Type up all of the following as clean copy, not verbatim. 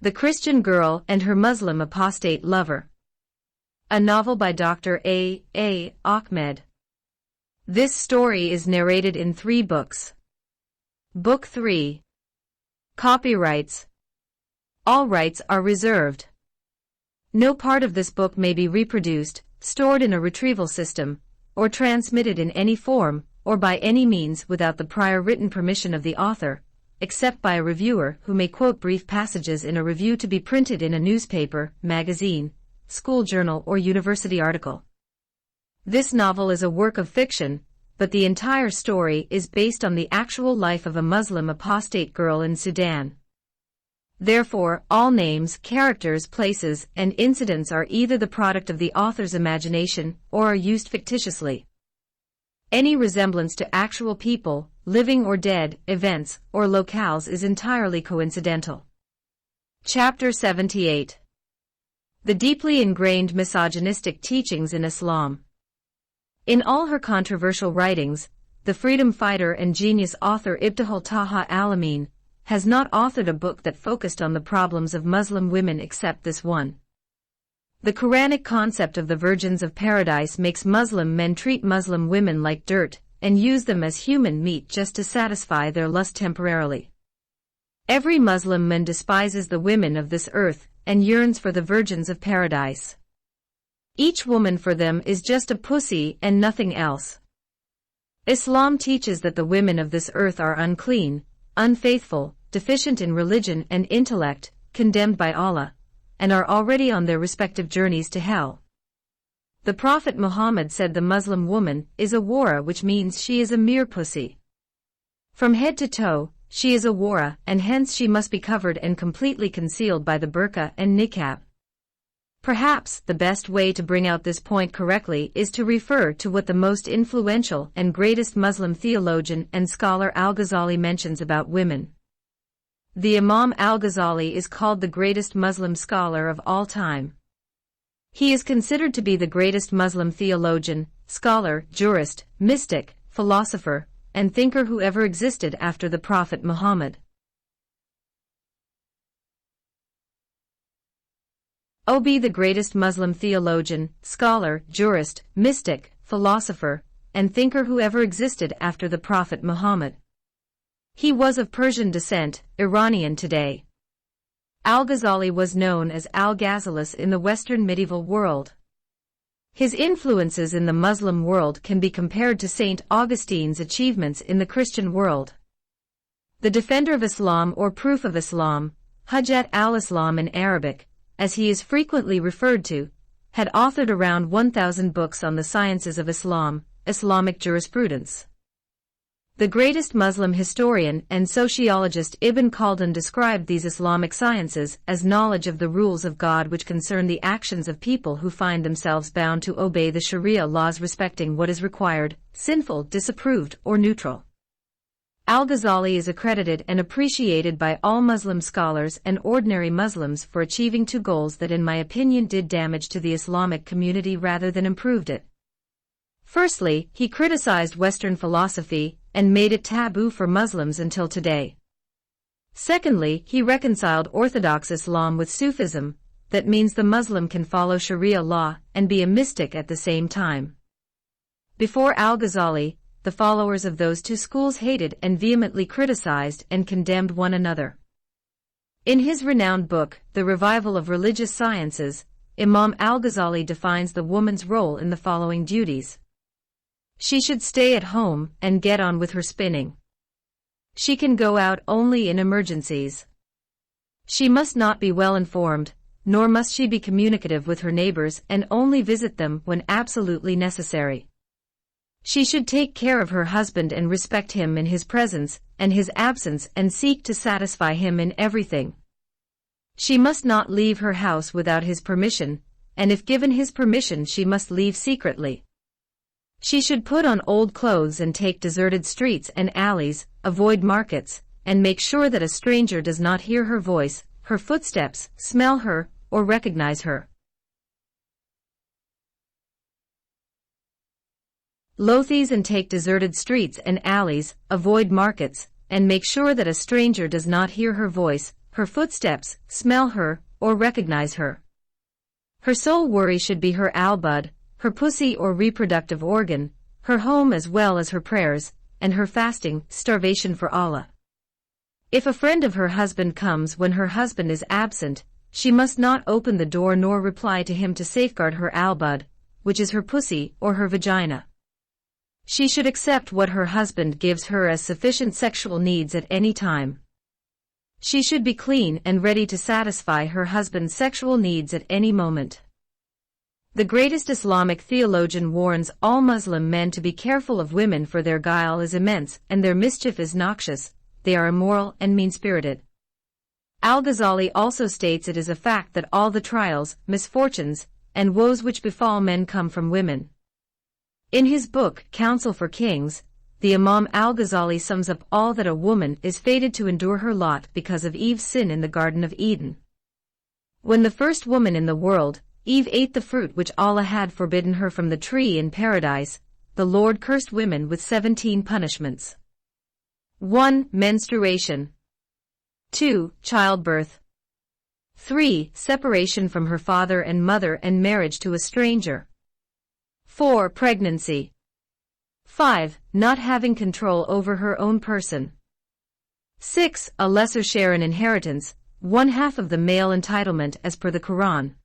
The Christian Girl and Her Muslim Apostate Lover. A novel by Dr. A. Ahmed. This story is narrated in 3 books. Book 3. Copyrights. All rights are reserved. No part of this book may be reproduced, stored in a retrieval system, or transmitted in any form, or by any means without the prior written permission of the author, except by a reviewer who may quote brief passages in a review to be printed in a newspaper, magazine, school journal or university article. This novel is a work of fiction, but the entire story is based on the actual life of a Muslim apostate girl in Sudan. Therefore, all names, characters, places, and incidents are either the product of the author's imagination or are used fictitiously. Any resemblance to actual people, living or dead, events, or locales is entirely coincidental. Chapter 78. The deeply ingrained misogynistic teachings in Islam. In all her controversial writings, the freedom fighter and genius author Ibtihal Taha Al-Amin has not authored a book that focused on the problems of Muslim women except this one. The Quranic concept of the virgins of paradise makes Muslim men treat Muslim women like dirt and use them as human meat just to satisfy their lust temporarily. Every Muslim man despises the women of this earth and yearns for the virgins of paradise. Each woman for them is just a pussy and nothing else. Islam teaches that the women of this earth are unclean, unfaithful, deficient in religion and intellect, condemned by Allah, and are already on their respective journeys to hell. The Prophet Muhammad said the Muslim woman is a wara, which means she is a mere pussy. From head to toe, she is a wara, and hence she must be covered and completely concealed by the burqa and niqab. Perhaps the best way to bring out this point correctly is to refer to what the most influential and greatest Muslim theologian and scholar Al-Ghazali mentions about women. The Imam Al-Ghazali is called the greatest Muslim scholar of all time. He is considered to be the greatest Muslim theologian, scholar, jurist, mystic, philosopher, and thinker who ever existed after the Prophet Muhammad. Be the greatest Muslim theologian, scholar, jurist, mystic, philosopher, and thinker who ever existed after the Prophet Muhammad. He was of Persian descent, Iranian today. Al-Ghazali was known as Al-Ghazalis in the Western medieval world. His influences in the Muslim world can be compared to St. Augustine's achievements in the Christian world. The defender of Islam or proof of Islam, Hujjat al-Islam in Arabic, as he is frequently referred to, had authored around 1,000 books on the sciences of Islam, Islamic jurisprudence. The greatest Muslim historian and sociologist Ibn Khaldun described these Islamic sciences as knowledge of the rules of God which concern the actions of people who find themselves bound to obey the Sharia laws respecting what is required, sinful, disapproved, or neutral. Al-Ghazali is accredited and appreciated by all Muslim scholars and ordinary Muslims for achieving 2 goals that in my opinion did damage to the Islamic community rather than improved it. Firstly, he criticized Western philosophy and made it taboo for Muslims until today. Secondly, he reconciled Orthodox Islam with Sufism, that means the Muslim can follow Sharia law and be a mystic at the same time. Before Al-Ghazali, the followers of those 2 schools hated and vehemently criticized and condemned one another. In his renowned book, The Revival of Religious Sciences, Imam Al-Ghazali defines the woman's role in the following duties. She should stay at home and get on with her spinning. She can go out only in emergencies. She must not be well informed, nor must she be communicative with her neighbors and only visit them when absolutely necessary. She should take care of her husband and respect him in his presence and his absence and seek to satisfy him in everything. She must not leave her house without his permission, and if given his permission she must leave secretly. She should put on old clothes and take deserted streets and alleys, avoid markets, and make sure that a stranger does not hear her voice, her footsteps, smell her, or recognize her. Loathes and take deserted streets and alleys, avoid markets, and make sure that a stranger does not hear her voice, her footsteps, smell her, or recognize her. Her sole worry should be her albud, her pussy or reproductive organ, her home as well as her prayers, and her fasting, starvation for Allah. If a friend of her husband comes when her husband is absent, she must not open the door nor reply to him to safeguard her albud, which is her pussy or her vagina. She should accept what her husband gives her as sufficient sexual needs at any time. She should be clean and ready to satisfy her husband's sexual needs at any moment. The greatest Islamic theologian warns all Muslim men to be careful of women, for their guile is immense and their mischief is noxious. They are immoral and mean-spirited. Al-Ghazali also states it is a fact that all the trials, misfortunes, and woes which befall men come from women. In his book, Counsel for Kings, the Imam Al-Ghazali sums up all that a woman is fated to endure her lot because of Eve's sin in the Garden of Eden. When the first woman in the world, Eve, ate the fruit which Allah had forbidden her from the tree in paradise, the Lord cursed women with 17 punishments. 1. Menstruation. 2. Childbirth. 3. Separation from her father and mother and marriage to a stranger. 4. Pregnancy. 5. Not having control over her own person. 6. A lesser share in inheritance, 1/2 of the male entitlement as per the Quran.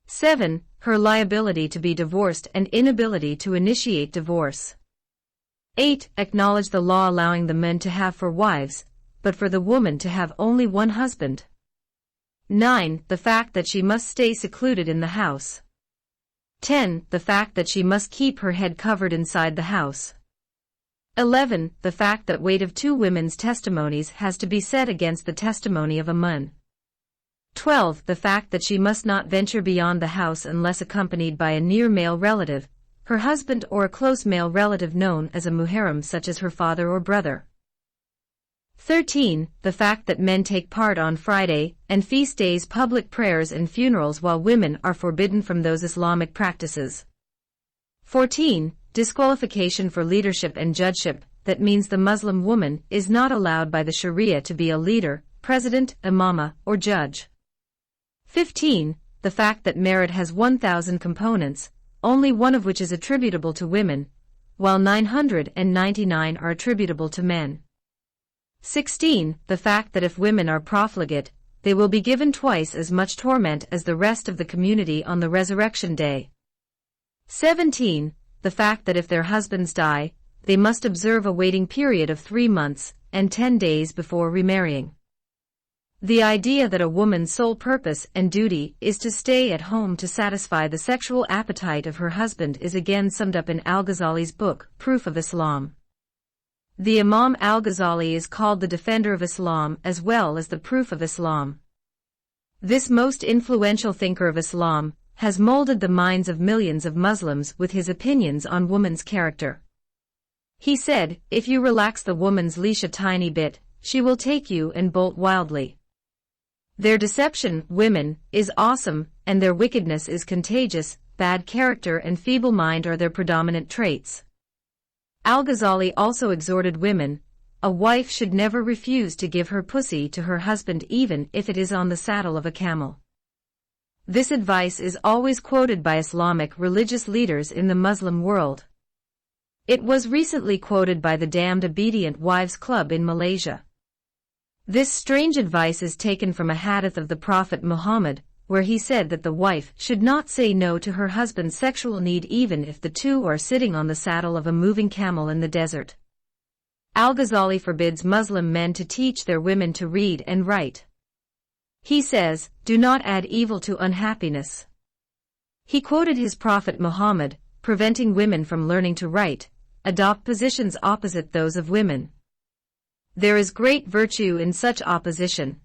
7. Her liability to be divorced and inability to initiate divorce. 8. Acknowledge the law allowing the men to have 4 wives, but for the woman to have only 1 husband. 9. The fact that she must stay secluded in the house. 10. The fact that she must keep her head covered inside the house. 11. The fact that weight of 2 women's testimonies has to be set against the testimony of a man. 12. The fact that she must not venture beyond the house unless accompanied by a near male relative, her husband or a close male relative known as a muharram such as her father or brother. 13. The fact that men take part on Friday and feast days, public prayers and funerals, while women are forbidden from those Islamic practices. 14. Disqualification for leadership and judgeship, that means the Muslim woman is not allowed by the Sharia to be a leader, president, imama, or judge. 15. The fact that merit has 1,000 components, only one of which is attributable to women, while 999 are attributable to men. 16. The fact that if women are profligate, they will be given twice as much torment as the rest of the community on the resurrection day. 17. The fact that if their husbands die, they must observe a waiting period of 3 months and 10 days before remarrying. The idea that a woman's sole purpose and duty is to stay at home to satisfy the sexual appetite of her husband is again summed up in Al-Ghazali's book, Proof of Islam. The Imam Al-Ghazali is called the defender of Islam as well as the proof of Islam. This most influential thinker of Islam has molded the minds of millions of Muslims with his opinions on woman's character. He said, if you relax the woman's leash a tiny bit, she will take you and bolt wildly. Their deception, women, is awesome, and their wickedness is contagious. Bad character and feeble mind are their predominant traits. Al-Ghazali also exhorted women, a wife should never refuse to give her pussy to her husband even if it is on the saddle of a camel. This advice is always quoted by Islamic religious leaders in the Muslim world. It was recently quoted by the Damned Obedient Wives Club in Malaysia. This strange advice is taken from a hadith of the Prophet Muhammad, where he said that the wife should not say no to her husband's sexual need even if the two are sitting on the saddle of a moving camel in the desert. Al-Ghazali forbids Muslim men to teach their women to read and write. He says, do not add evil to unhappiness. He quoted his Prophet Muhammad, preventing women from learning to write, adopt positions opposite those of women. There is great virtue in such opposition.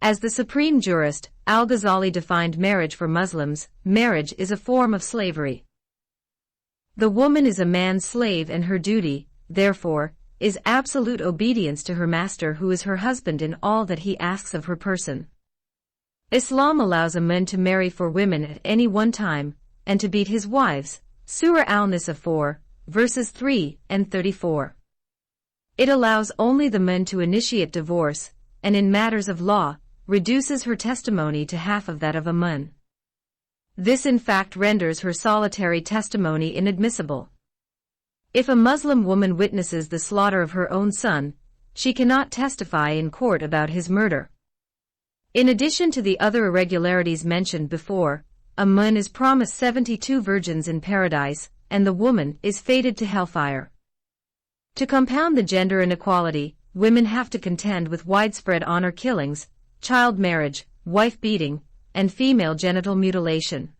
As the supreme jurist, Al-Ghazali defined marriage for Muslims. Marriage is a form of slavery. The woman is a man's slave and her duty, therefore, is absolute obedience to her master who is her husband in all that he asks of her person. Islam allows a man to marry 4 women at any one time, and to beat his wives. Surah Al-Nisa 4, verses 3 and 34. It allows only the men to initiate divorce, and in matters of law, reduces her testimony to half of that of a man. This in fact renders her solitary testimony inadmissible. If a Muslim woman witnesses the slaughter of her own son, she cannot testify in court about his murder. In addition to the other irregularities mentioned before, a man is promised 72 virgins in paradise, and the woman is fated to hellfire. To compound the gender inequality, women have to contend with widespread honor killings, child marriage, wife beating, and female genital mutilation.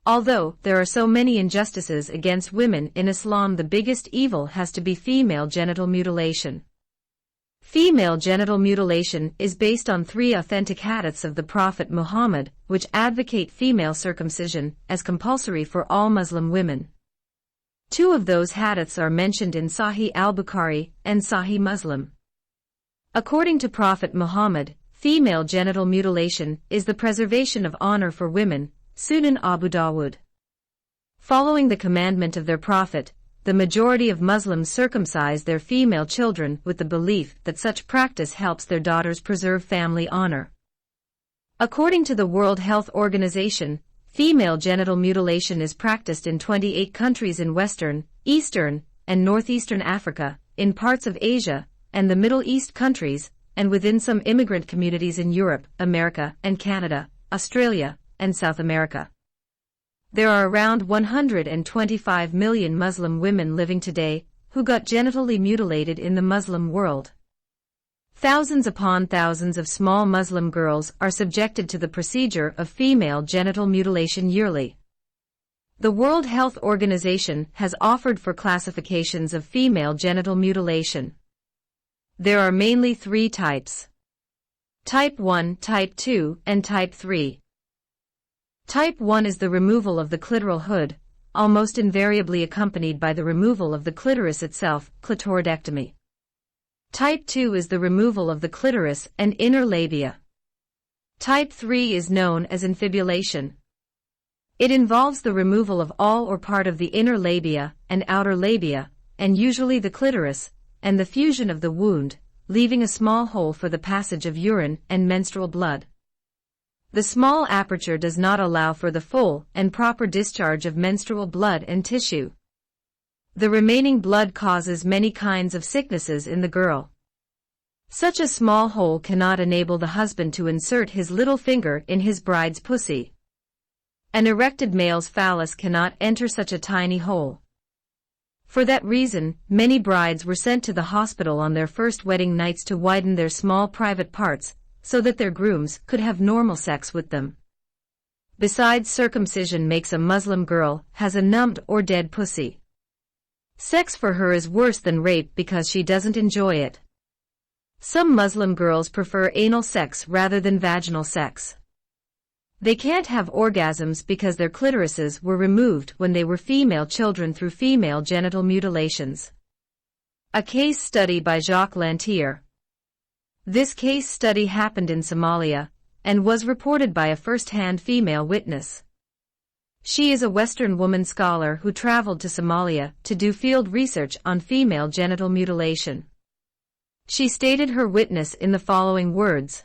Although there are so many injustices against women in Islam, the biggest evil has to be female genital mutilation. Female genital mutilation is based on 3 authentic hadiths of the Prophet Muhammad, which advocate female circumcision as compulsory for all Muslim women. 2 of those hadiths are mentioned in Sahih al-Bukhari and Sahih Muslim. According to Prophet Muhammad, female genital mutilation is the preservation of honor for women, Sunan Abu Dawud. Following the commandment of their prophet, the majority of Muslims circumcise their female children with the belief that such practice helps their daughters preserve family honor. According to the World Health Organization, female genital mutilation is practiced in 28 countries in Western, Eastern, and Northeastern Africa, in parts of Asia, and the Middle East countries, and within some immigrant communities in Europe, America, and Canada, Australia, and South America. There are around 125 million Muslim women living today who got genitally mutilated in the Muslim world. Thousands upon thousands of small Muslim girls are subjected to the procedure of female genital mutilation yearly. The World Health Organization has offered for classifications of female genital mutilation. There are mainly 3 types: Type 1, Type 2, and Type 3. Type 1 is the removal of the clitoral hood, almost invariably accompanied by the removal of the clitoris itself, clitoridectomy. Type 2 is the removal of the clitoris and inner labia. Type 3 is known as infibulation. It involves the removal of all or part of the inner labia and outer labia, and usually the clitoris, and the fusion of the wound, leaving a small hole for the passage of urine and menstrual blood. The small aperture does not allow for the full and proper discharge of menstrual blood and tissue. The remaining blood causes many kinds of sicknesses in the girl. Such a small hole cannot enable the husband to insert his little finger in his bride's pussy. An erected male's phallus cannot enter such a tiny hole. For that reason, many brides were sent to the hospital on their first wedding nights to widen their small private parts, so that their grooms could have normal sex with them. Besides, circumcision makes a Muslim girl has a numbed or dead pussy. Sex for her is worse than rape because she doesn't enjoy it. Some Muslim girls prefer anal sex rather than vaginal sex. They can't have orgasms because their clitorises were removed when they were female children through female genital mutilations. A case study by Jacques Lantier. This case study happened in Somalia, and was reported by a first-hand female witness. She is a Western woman scholar who traveled to Somalia to do field research on female genital mutilation. She stated her witness in the following words.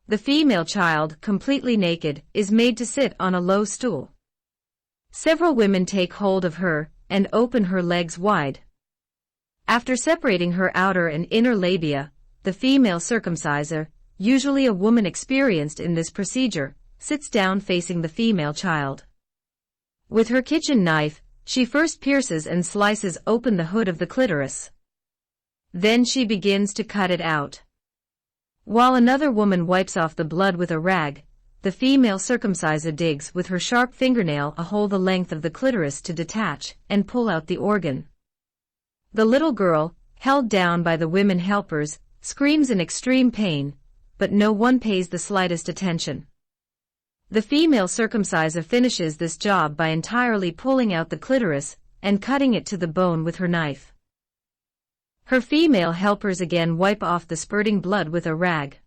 The female child, completely naked, is made to sit on a low stool. Several women take hold of her and open her legs wide. After separating her outer and inner labia, the female circumciser, usually a woman experienced in this procedure, sits down facing the female child. With her kitchen knife, she first pierces and slices open the hood of the clitoris. Then she begins to cut it out. While another woman wipes off the blood with a rag, the female circumciser digs with her sharp fingernail a hole the length of the clitoris to detach and pull out the organ. The little girl, held down by the women helpers, screams in extreme pain, but no one pays the slightest attention. The female circumciser finishes this job by entirely pulling out the clitoris and cutting it to the bone with her knife. Her female helpers again wipe off the spurting blood with a rag.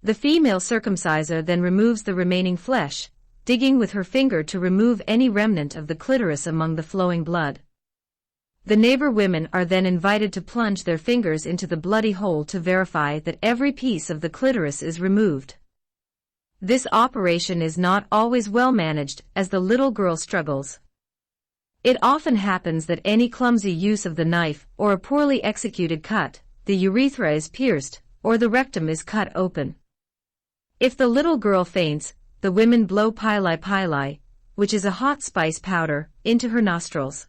The female circumciser then removes the remaining flesh, digging with her finger to remove any remnant of the clitoris among the flowing blood. The neighbor women are then invited to plunge their fingers into the bloody hole to verify that every piece of the clitoris is removed. This operation is not always well managed, as the little girl struggles. It often happens that any clumsy use of the knife or a poorly executed cut, the urethra is pierced, or the rectum is cut open. If the little girl faints, the women blow pili pili, which is a hot spice powder, into her nostrils.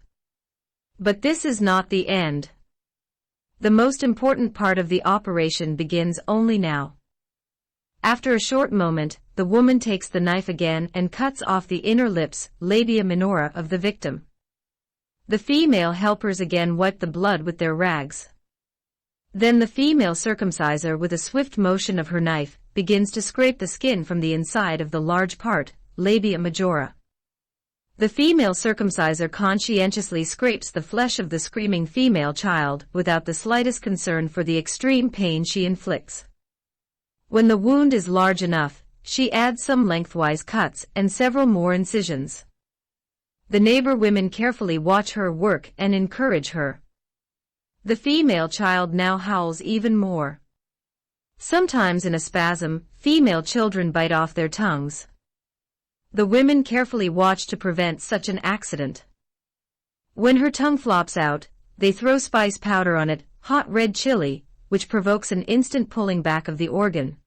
But this is not the end. The most important part of the operation begins only now. After a short moment, the woman takes the knife again and cuts off the inner lips, labia minora, of the victim. The female helpers again wipe the blood with their rags. Then the female circumciser, with a swift motion of her knife, begins to scrape the skin from the inside of the large part, labia majora. The female circumciser conscientiously scrapes the flesh of the screaming female child without the slightest concern for the extreme pain she inflicts. When the wound is large enough, she adds some lengthwise cuts and several more incisions. The neighbor women carefully watch her work and encourage her. The female child now howls even more. Sometimes in a spasm, female children bite off their tongues. The women carefully watch to prevent such an accident. When her tongue flops out, they throw spice powder on it, hot red chili, which provokes an instant pulling back of the organ.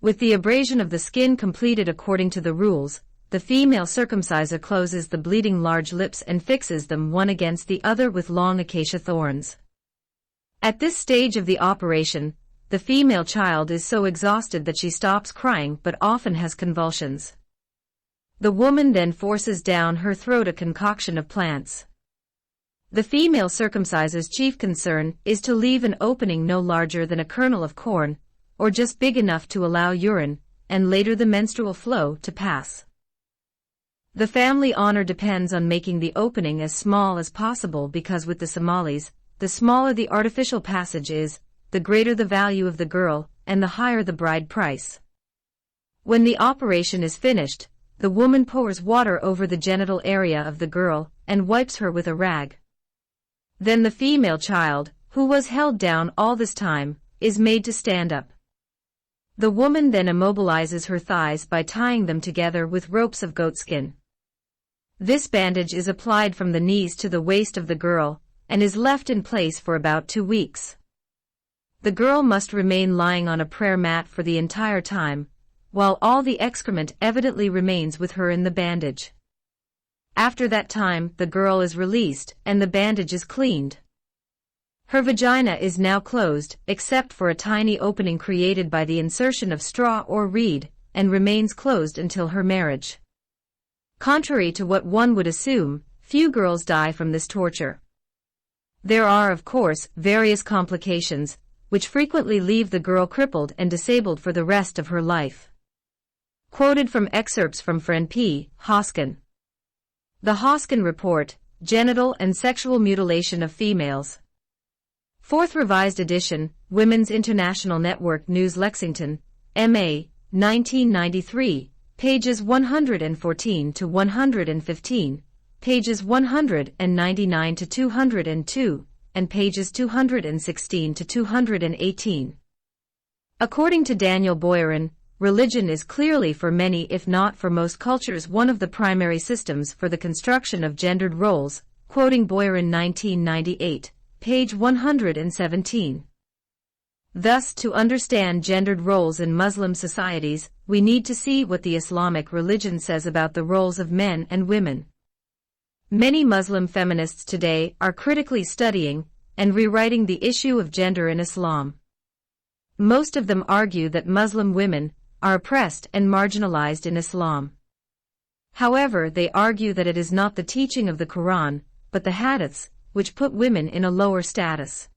With the abrasion of the skin completed according to the rules, the female circumciser closes the bleeding large lips and fixes them one against the other with long acacia thorns. At this stage of the operation, the female child is so exhausted that she stops crying but often has convulsions. The woman then forces down her throat a concoction of plants. The female circumciser's chief concern is to leave an opening no larger than a kernel of corn, or just big enough to allow urine, and later the menstrual flow, to pass. The family honor depends on making the opening as small as possible because with the Somalis, the smaller the artificial passage is, the greater the value of the girl, and the higher the bride price. When the operation is finished, the woman pours water over the genital area of the girl, and wipes her with a rag. Then the female child, who was held down all this time, is made to stand up. The woman then immobilizes her thighs by tying them together with ropes of goatskin. This bandage is applied from the knees to the waist of the girl, and is left in place for about 2 weeks. The girl must remain lying on a prayer mat for the entire time, while all the excrement evidently remains with her in the bandage. After that time, the girl is released, and the bandage is cleaned. Her vagina is now closed, except for a tiny opening created by the insertion of straw or reed, and remains closed until her marriage. Contrary to what one would assume, few girls die from this torture. There are, of course, various complications, which frequently leave the girl crippled and disabled for the rest of her life. Quoted from excerpts from Friend P. Hoskin. The Hoskin Report, Genital and Sexual Mutilation of Females. 4th Revised Edition, Women's International Network News, Lexington, MA, 1993, pages 114 to 115, pages 199 to 202, and pages 216 to 218. According to Daniel Boyarin, religion is clearly for many, if not for most cultures, one of the primary systems for the construction of gendered roles, quoting Boyarin 1998, page 117. Thus, to understand gendered roles in Muslim societies, we need to see what the Islamic religion says about the roles of men and women. Many Muslim feminists today are critically studying and rewriting the issue of gender in Islam. Most of them argue that Muslim women are oppressed and marginalized in Islam. However, they argue that it is not the teaching of the Quran, but the hadiths, which put women in a lower status.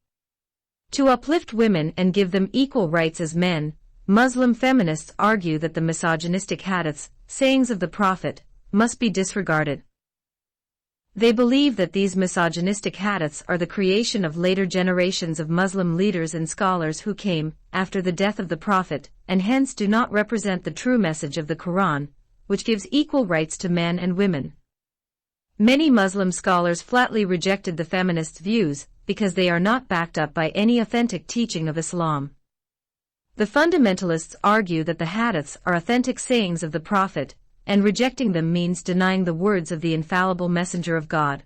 To uplift women and give them equal rights as men, Muslim feminists argue that the misogynistic hadiths, sayings of the Prophet, must be disregarded. They believe that these misogynistic hadiths are the creation of later generations of Muslim leaders and scholars who came after the death of the Prophet, and hence do not represent the true message of the Quran, which gives equal rights to men and women. Many Muslim scholars flatly rejected the feminists' views because they are not backed up by any authentic teaching of Islam. The fundamentalists argue that the hadiths are authentic sayings of the Prophet, and rejecting them means denying the words of the infallible Messenger of God.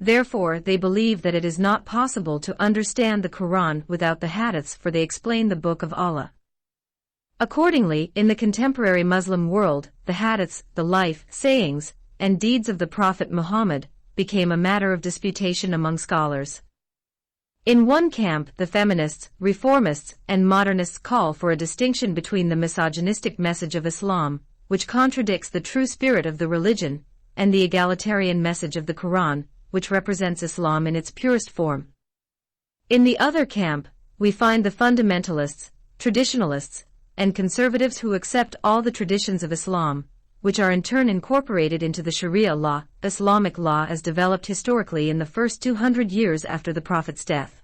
Therefore, they believe that it is not possible to understand the Quran without the hadiths, for they explain the Book of Allah. Accordingly, in the contemporary Muslim world, the hadiths, the life, sayings, and deeds of the Prophet Muhammad, became a matter of disputation among scholars. In one camp, the feminists, reformists, and modernists call for a distinction between the misogynistic message of Islam, which contradicts the true spirit of the religion, and the egalitarian message of the Quran, which represents Islam in its purest form. In the other camp, we find the fundamentalists, traditionalists, and conservatives who accept all the traditions of Islam, which are in turn incorporated into the Sharia law, Islamic law as developed historically in the first 200 years after the Prophet's death.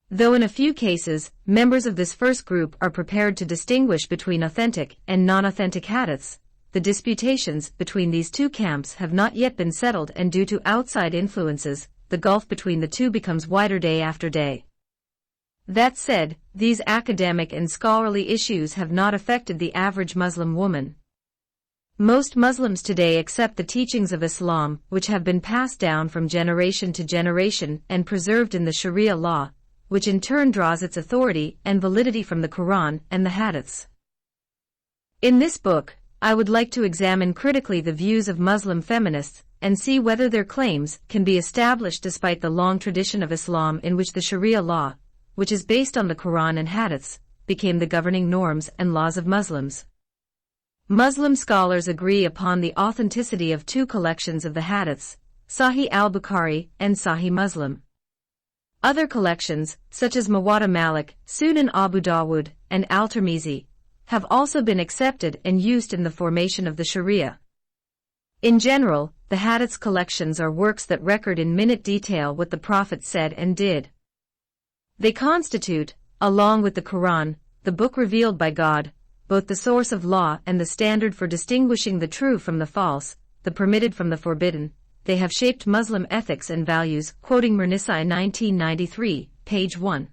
Though in a few cases, members of this first group are prepared to distinguish between authentic and non-authentic hadiths, the disputations between these two camps have not yet been settled, and due to outside influences, the gulf between the two becomes wider day after day. That said, these academic and scholarly issues have not affected the average Muslim woman. Most Muslims today accept the teachings of Islam, which have been passed down from generation to generation and preserved in the Sharia law, which in turn draws its authority and validity from the Quran and the Hadiths. In this book, I would like to examine critically the views of Muslim feminists and see whether their claims can be established despite the long tradition of Islam in which the Sharia law, which is based on the Quran and Hadiths, became the governing norms and laws of Muslims. Muslim scholars agree upon the authenticity of two collections of the Hadiths, Sahih al-Bukhari and Sahih Muslim. Other collections, such as Muwatta Malik, Sunan Abu Dawud, and Al-Tirmizi, have also been accepted and used in the formation of the Sharia. In general, the Hadiths collections are works that record in minute detail what the Prophet said and did. They constitute, along with the Quran, the book revealed by God, both the source of law and the standard for distinguishing the true from the false, the permitted from the forbidden. They have shaped Muslim ethics and values, quoting Murnisi 1993, page 1.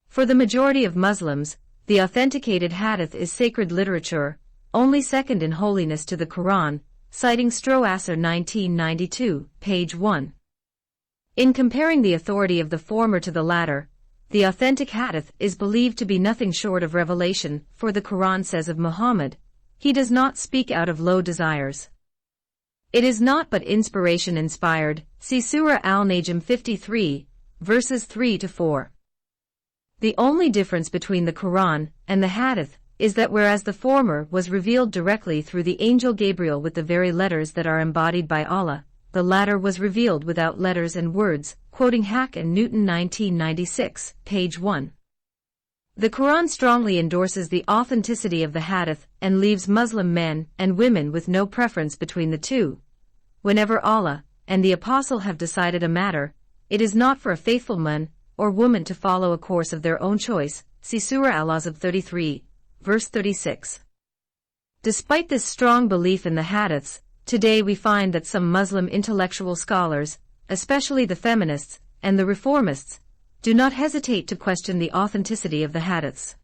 For the majority of Muslims, the authenticated hadith is sacred literature, only second in holiness to the Quran, citing Stroasser 1992, page 1. In comparing the authority of the former to the latter, the authentic hadith is believed to be nothing short of revelation, for the Quran says of Muhammad, "He does not speak out of low desires." It is not but inspiration inspired, see Surah Al-Najm 53, verses 3 to 4. The only difference between the Quran and the Hadith is that whereas the former was revealed directly through the angel Gabriel with the very letters that are embodied by Allah, the latter was revealed without letters and words, quoting Hack and Newton 1996, page 1. The Quran strongly endorses the authenticity of the Hadith and leaves Muslim men and women with no preference between the two. Whenever Allah and the Apostle have decided a matter, it is not for a faithful man or woman to follow a course of their own choice, see Surah Al-Ahzab 33, verse 36. Despite this strong belief in the Hadiths, today we find that some Muslim intellectual scholars, especially the feminists and the reformists, do not hesitate to question the authenticity of the Hadiths.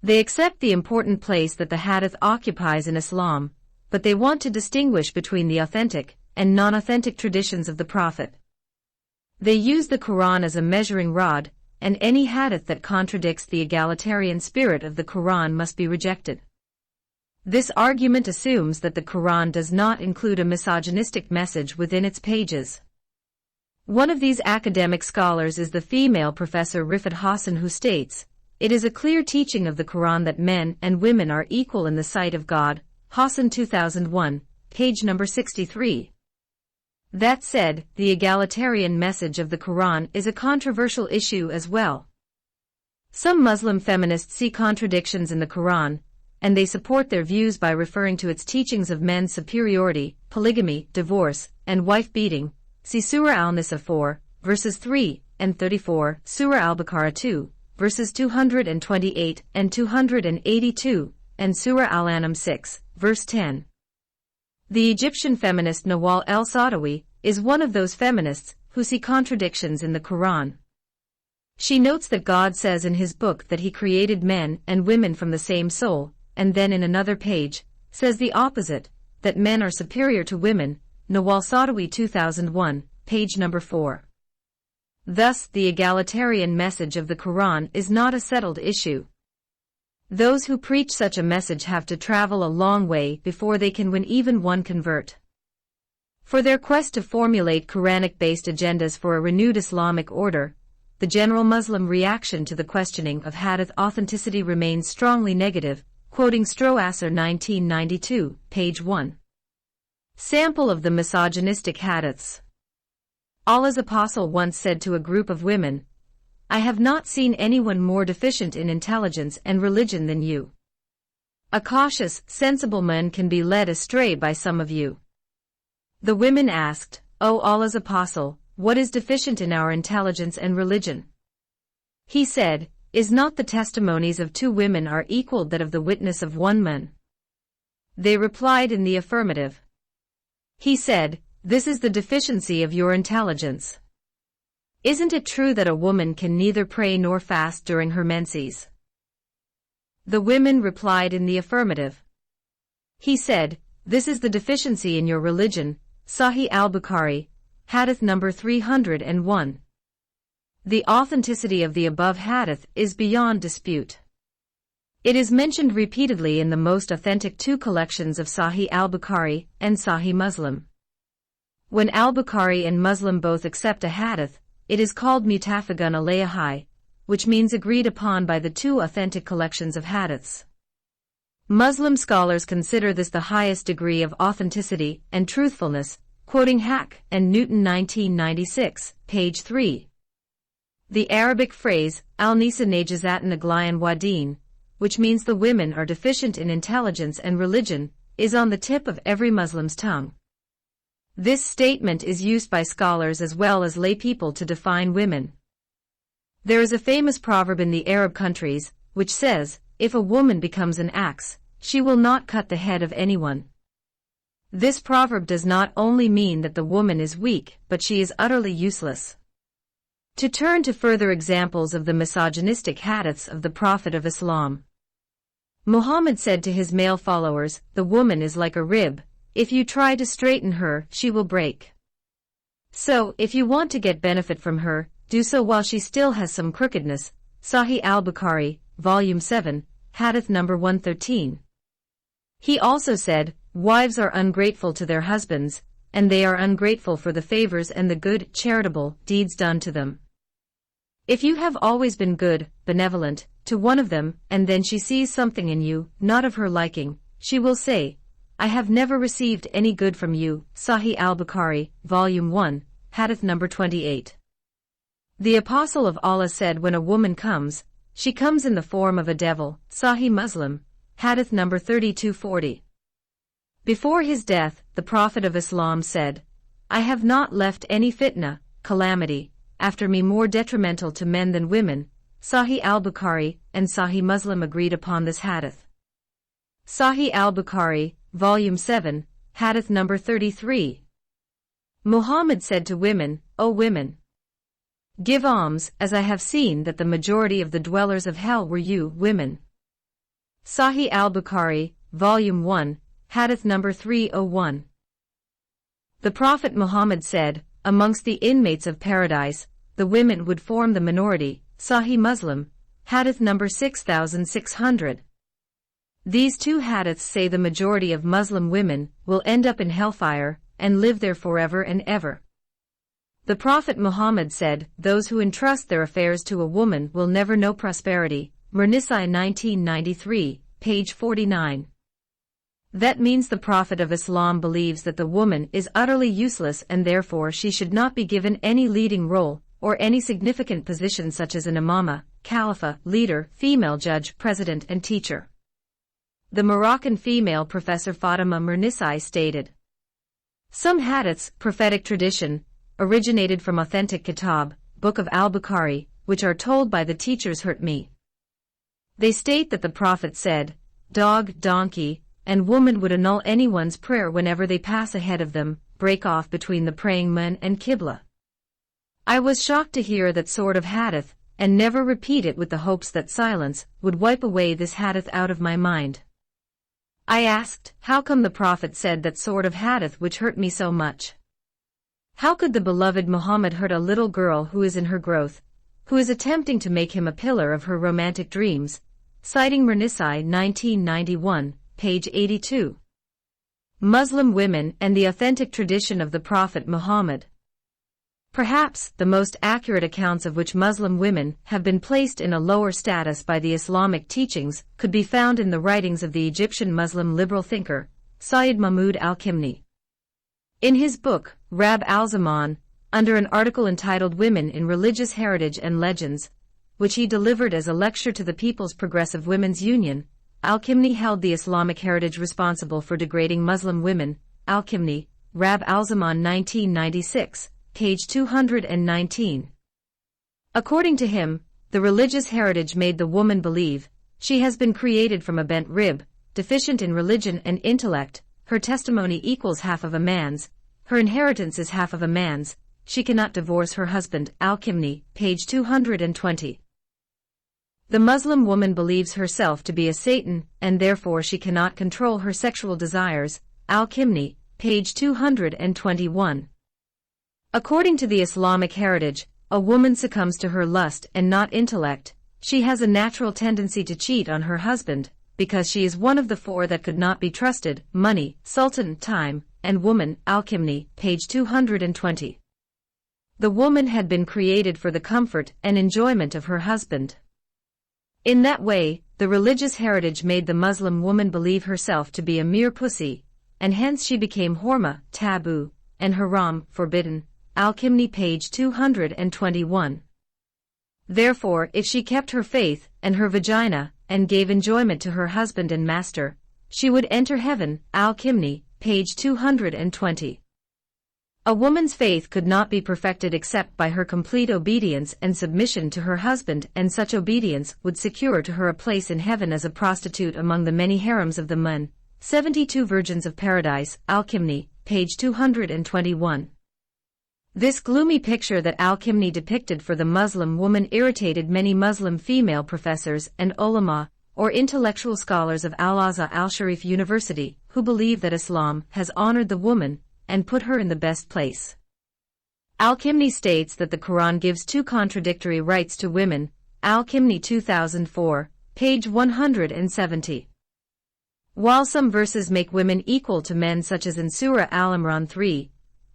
They accept the important place that the Hadith occupies in Islam, but they want to distinguish between the authentic and non-authentic traditions of the Prophet. They use the Quran as a measuring rod, and any Hadith that contradicts the egalitarian spirit of the Quran must be rejected. This argument assumes that the Quran does not include a misogynistic message within its pages. One of these academic scholars is the female professor Rifat Hassan, who states, "It is a clear teaching of the Quran that men and women are equal in the sight of God." Hassan 2001, page number 63. That said, the egalitarian message of the Quran is a controversial issue as well. Some Muslim feminists see contradictions in the Quran, and they support their views by referring to its teachings of men's superiority, polygamy, divorce, and wife-beating. See Surah Al-Nisa 4, verses 3 and 34, Surah Al-Baqarah 2, verses 228 and 282, and Surah Al-An'am 6, verse 10. The Egyptian feminist Nawal el-Saadawi is one of those feminists who see contradictions in the Quran. She notes that God says in his book that he created men and women from the same soul, and then in another page, says the opposite, that men are superior to women. Nawal Saadawi 2001, page number 4. Thus, the egalitarian message of the Quran is not a settled issue. Those who preach such a message have to travel a long way before they can win even one convert. For their quest to formulate Quranic-based agendas for a renewed Islamic order, the general Muslim reaction to the questioning of hadith authenticity remains strongly negative, quoting Strohasser 1992, page 1. Sample of the misogynistic hadiths. Allah's apostle once said to a group of women, "I have not seen anyone more deficient in intelligence and religion than you. A cautious, sensible man can be led astray by some of you." The women asked, "O Allah's apostle, what is deficient in our intelligence and religion?" He said, "Is not the testimonies of two women are equal that of the witness of one man?" They replied in the affirmative. He said, "This is the deficiency of your intelligence. Isn't it true that a woman can neither pray nor fast during her menses?" The women replied in the affirmative. He said, "This is the deficiency in your religion." Sahih al-Bukhari, hadith number 301. The authenticity of the above hadith is beyond dispute. It is mentioned repeatedly in the most authentic two collections of Sahih al-Bukhari and Sahih Muslim. When al-Bukhari and Muslim both accept a hadith, it is called mutafagun alayhi, which means agreed upon by the two authentic collections of hadiths. Muslim scholars consider this the highest degree of authenticity and truthfulness, quoting Hack and Newton 1996, page 3. The Arabic phrase, al-Nisa najazatan aglayan wadeen, which means the women are deficient in intelligence and religion, is on the tip of every Muslim's tongue. This statement is used by scholars as well as lay people to define women. There is a famous proverb in the Arab countries, which says, "If a woman becomes an axe, she will not cut the head of anyone." This proverb does not only mean that the woman is weak, but she is utterly useless. To turn to further examples of the misogynistic hadiths of the Prophet of Islam. Muhammad said to his male followers, "The woman is like a rib. If you try to straighten her, she will break. So, if you want to get benefit from her, do so while she still has some crookedness." Sahih al-Bukhari, volume 7, hadith number 113. He also said, "Wives are ungrateful to their husbands, and they are ungrateful for the favors and the good, charitable deeds done to them. If you have always been good, benevolent, to one of them, and then she sees something in you, not of her liking, she will say, 'I have never received any good from you.'" Sahih al-Bukhari, volume 1, hadith number 28. The Apostle of Allah said, "When a woman comes, she comes in the form of a devil." Sahih Muslim, hadith number 3240. Before his death, the Prophet of Islam said, "I have not left any fitna, calamity, after me more detrimental to men than women." Sahih al-Bukhari and Sahih Muslim agreed upon this hadith. Sahih al-Bukhari, volume 7, hadith number 33. Muhammad said to women, "O women, give alms, as I have seen that the majority of the dwellers of hell were you, women." Sahih al-Bukhari, volume 1, hadith number 301. The Prophet Muhammad said, "Amongst the inmates of paradise, the women would form the minority." Sahih Muslim, hadith number 6600. These two hadiths say the majority of Muslim women will end up in hellfire and live there forever and ever. The Prophet Muhammad said, "Those who entrust their affairs to a woman will never know prosperity." Murnisi 1993, page 49. That means the Prophet of Islam believes that the woman is utterly useless and therefore she should not be given any leading role or any significant position such as an imama, caliph, leader, female judge, president and teacher. The Moroccan female Professor Fatima Murnisi stated, "Some hadiths, prophetic tradition, originated from authentic kitab, book of al-Bukhari, which are told by the teachers hurt me. They state that the Prophet said, 'Dog, donkey, and woman would annul anyone's prayer whenever they pass ahead of them, break off between the praying man and Qibla. I was shocked to hear that sort of hadith, and never repeat it with the hopes that silence would wipe away this hadith out of my mind. I asked, how come the Prophet said that sort of hadith which hurt me so much? How could the beloved Muhammad hurt a little girl who is in her growth, who is attempting to make him a pillar of her romantic dreams? Citing Mirnisai 1991, page 82. Muslim women and the authentic tradition of the Prophet Muhammad. Perhaps the most accurate accounts of which Muslim women have been placed in a lower status by the Islamic teachings could be found in the writings of the Egyptian Muslim liberal thinker, Sayyid Mahmud al-Kimni. In his book, Rab al-Zaman, under an article entitled Women in Religious Heritage and Legends, which he delivered as a lecture to the People's Progressive Women's Union, al-Kimni held the Islamic heritage responsible for degrading Muslim women. Al-Kimni, Rab al-Zaman 1996, page 219. According to him, the religious heritage made the woman believe she has been created from a bent rib, deficient in religion and intellect, her testimony equals half of a man's, her inheritance is half of a man's, she cannot divorce her husband. Al-Kimni, page 220. The Muslim woman believes herself to be a Satan, and therefore she cannot control her sexual desires. Al-Kimni, page 221. According to the Islamic heritage, a woman succumbs to her lust and not intellect. She has a natural tendency to cheat on her husband, because she is one of the four that could not be trusted: money, sultan, time, and woman. Al-Kimni, page 220. The woman had been created for the comfort and enjoyment of her husband. In that way, the religious heritage made the Muslim woman believe herself to be a mere pussy, and hence she became horma, taboo, and haram, forbidden. Al-Kimni, page 221. Therefore, if she kept her faith and her vagina, and gave enjoyment to her husband and master, she would enter heaven. Al-Kimni, page 220. A woman's faith could not be perfected except by her complete obedience and submission to her husband, and such obedience would secure to her a place in heaven as a prostitute among the many harems of the men. 72 Virgins of Paradise. Al-Kimni, page 221. This gloomy picture that Al-Kimni depicted for the Muslim woman irritated many Muslim female professors and ulama, or intellectual scholars of Al-Azhar al-Sharif University, who believe that Islam has honored the woman and put her in the best place. Al-Kimni states that the Quran gives two contradictory rights to women. Al-Kimni 2004, page 170. While some verses make women equal to men, such as in Surah Al-Imran 3,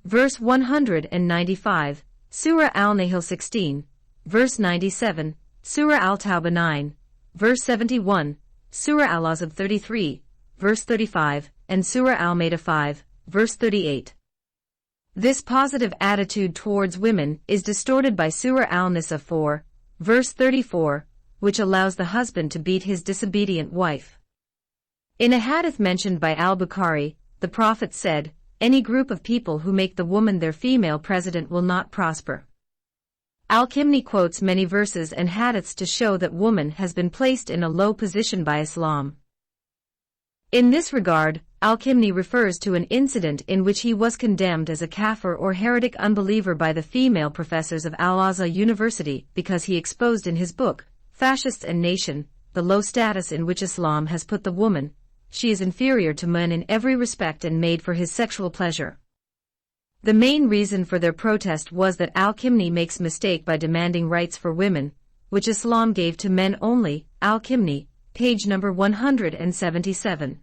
verse 195, Surah Al-Nahl 16, verse 97, Surah Al-Tawbah 9, verse 71, Surah Al-Ahzab 33, verse 35, and Surah Al-Ma'idah 5, verse 38. This positive attitude towards women is distorted by Surah Al-Nisa 4, verse 34, which allows the husband to beat his disobedient wife. In a hadith mentioned by Al-Bukhari, the Prophet said, "Any group of people who make the woman their female president will not prosper." Al-Kimni quotes many verses and hadiths to show that woman has been placed in a low position by Islam. In this regard, Al-Kimni refers to an incident in which he was condemned as a kafir or heretic unbeliever by the female professors of Al-Azhar University because he exposed in his book, Fascists and Nation, the low status in which Islam has put the woman. She is inferior to men in every respect and made for his sexual pleasure. The main reason for their protest was that Al-Kimni makes mistake by demanding rights for women, which Islam gave to men only. Al-Kimni, page number 177.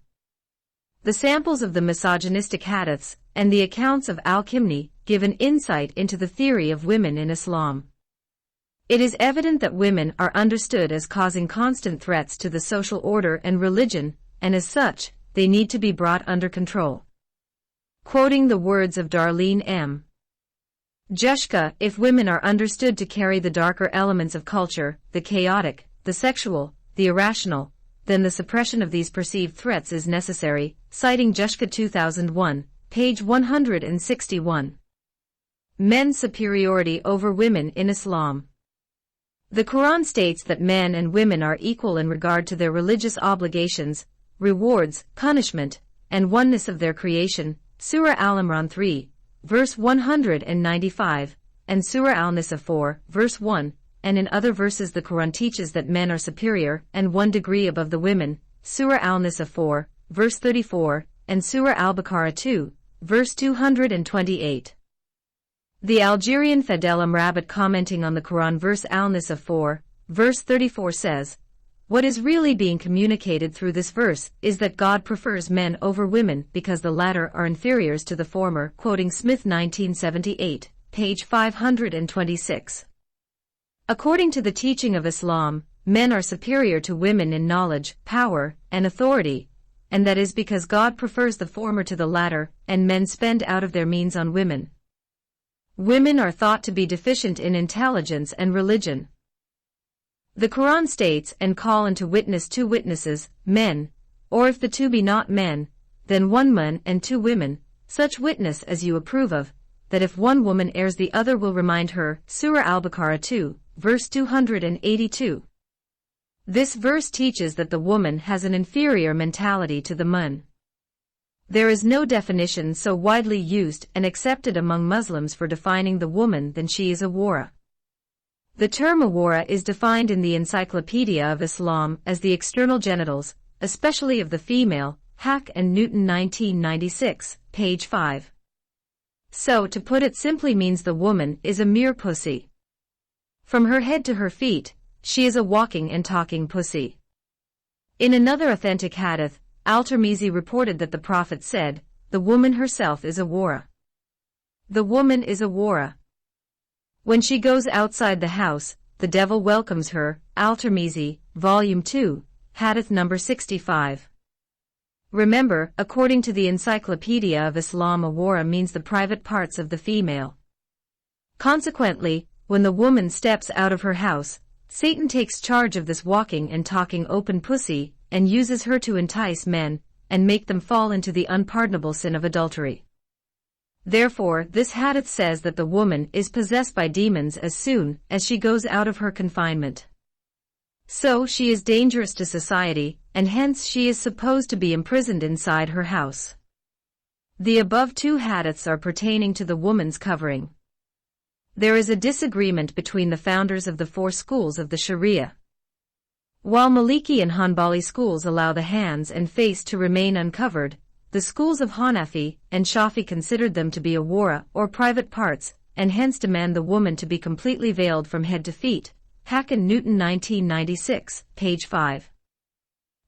The samples of the misogynistic hadiths and the accounts of Al-Kimni give an insight into the theory of women in Islam. It is evident that women are understood as causing constant threats to the social order and religion, and as such, they need to be brought under control. Quoting the words of Darlene M. Jushka, if women are understood to carry the darker elements of culture, the chaotic, the sexual, the irrational, then the suppression of these perceived threats is necessary. Citing Jushka 2001, page 161. Men's superiority over women in Islam. The Quran states that men and women are equal in regard to their religious obligations. rewards, punishment, and oneness of their creation, Surah Al-Imran 3, verse 195, and Surah Al-Nisa 4, verse 1, and in other verses the Quran teaches that men are superior and one degree above the women, Surah Al-Nisa 4, verse 34, and Surah Al-Baqarah 2, verse 228. The Algerian Fadel Amrabat commenting on the Quran verse Al-Nisa 4, verse 34 says, "What is really being communicated through this verse is that God prefers men over women because the latter are inferiors to the former," quoting Smith 1978, page 526. According to the teaching of Islam, men are superior to women in knowledge, power, and authority, and that is because God prefers the former to the latter, and men spend out of their means on women. Women are thought to be deficient in intelligence and religion. The Quran states, "And call unto witness 2 witnesses, men, or if the 2 be not men, then 1 man and 2 women, such witness as you approve of, that if 1 woman errs the other will remind her," Surah Al-Baqarah 2, verse 282. This verse teaches that the woman has an inferior mentality to the man. There is no definition so widely used and accepted among Muslims for defining the woman than she is a wara. The term awara is defined in the Encyclopedia of Islam as the external genitals, especially of the female, Hack and Newton 1996, page 5. So, to put it simply means the woman is a mere pussy. From her head to her feet, she is a walking and talking pussy. In another authentic hadith, Al-Tirmizi reported that the Prophet said, "The woman herself is a wara." The woman is a wara. When she goes outside the house, the devil welcomes her, Al-Tirmizi, Volume 2, Hadith number 65. Remember, according to the Encyclopedia of Islam, a wara means the private parts of the female. Consequently, when the woman steps out of her house, Satan takes charge of this walking and talking open pussy, and uses her to entice men, and make them fall into the unpardonable sin of adultery. Therefore, this hadith says that the woman is possessed by demons as soon as she goes out of her confinement. So she is dangerous to society, and hence she is supposed to be imprisoned inside her house. The above 2 hadiths are pertaining to the woman's covering. There is a disagreement between the founders of the 4 schools of the Sharia. While Maliki and Hanbali schools allow the hands and face to remain uncovered, the schools of Hanafi and Shafi considered them to be awara or private parts, and hence demand the woman to be completely veiled from head to feet. Hack and Newton 1996, page 5.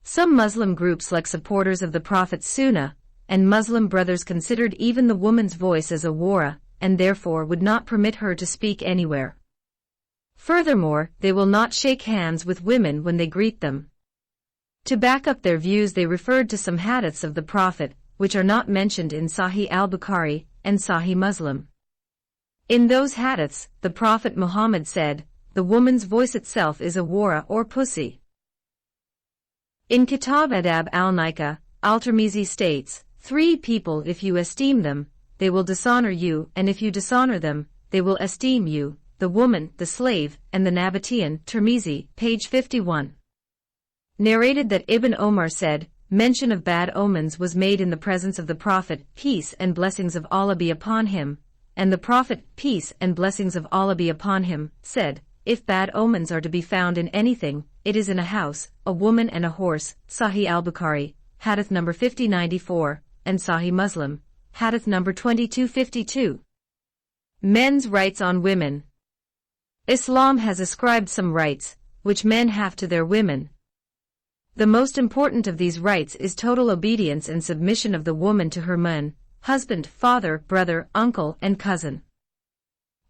Some Muslim groups like supporters of the Prophet's Sunnah and Muslim Brothers considered even the woman's voice as awara, and therefore would not permit her to speak anywhere. Furthermore, they will not shake hands with women when they greet them. To back up their views, they referred to some hadiths of the Prophet, which are not mentioned in Sahih al-Bukhari and Sahih Muslim. In those hadiths, the Prophet Muhammad said, "The woman's voice itself is a wara or pussy." In Kitab Adab al-Nikah, Al-Tirmizi states, 3 people, if you esteem them, they will dishonor you, and if you dishonor them, they will esteem you, the woman, the slave, and the Nabatean, Tirmizi, page 51. Narrated that Ibn Omar said, mention of bad omens was made in the presence of the Prophet, peace and blessings of Allah be upon him, and the Prophet, peace and blessings of Allah be upon him, said, if bad omens are to be found in anything, it is in a house, a woman and a horse, Sahih al-Bukhari, hadith number 5094, and Sahih Muslim, hadith number 2252. Men's rights on women. Islam has ascribed some rights, which men have to their women. The most important of these rights is total obedience and submission of the woman to her man, husband, father, brother, uncle, and cousin.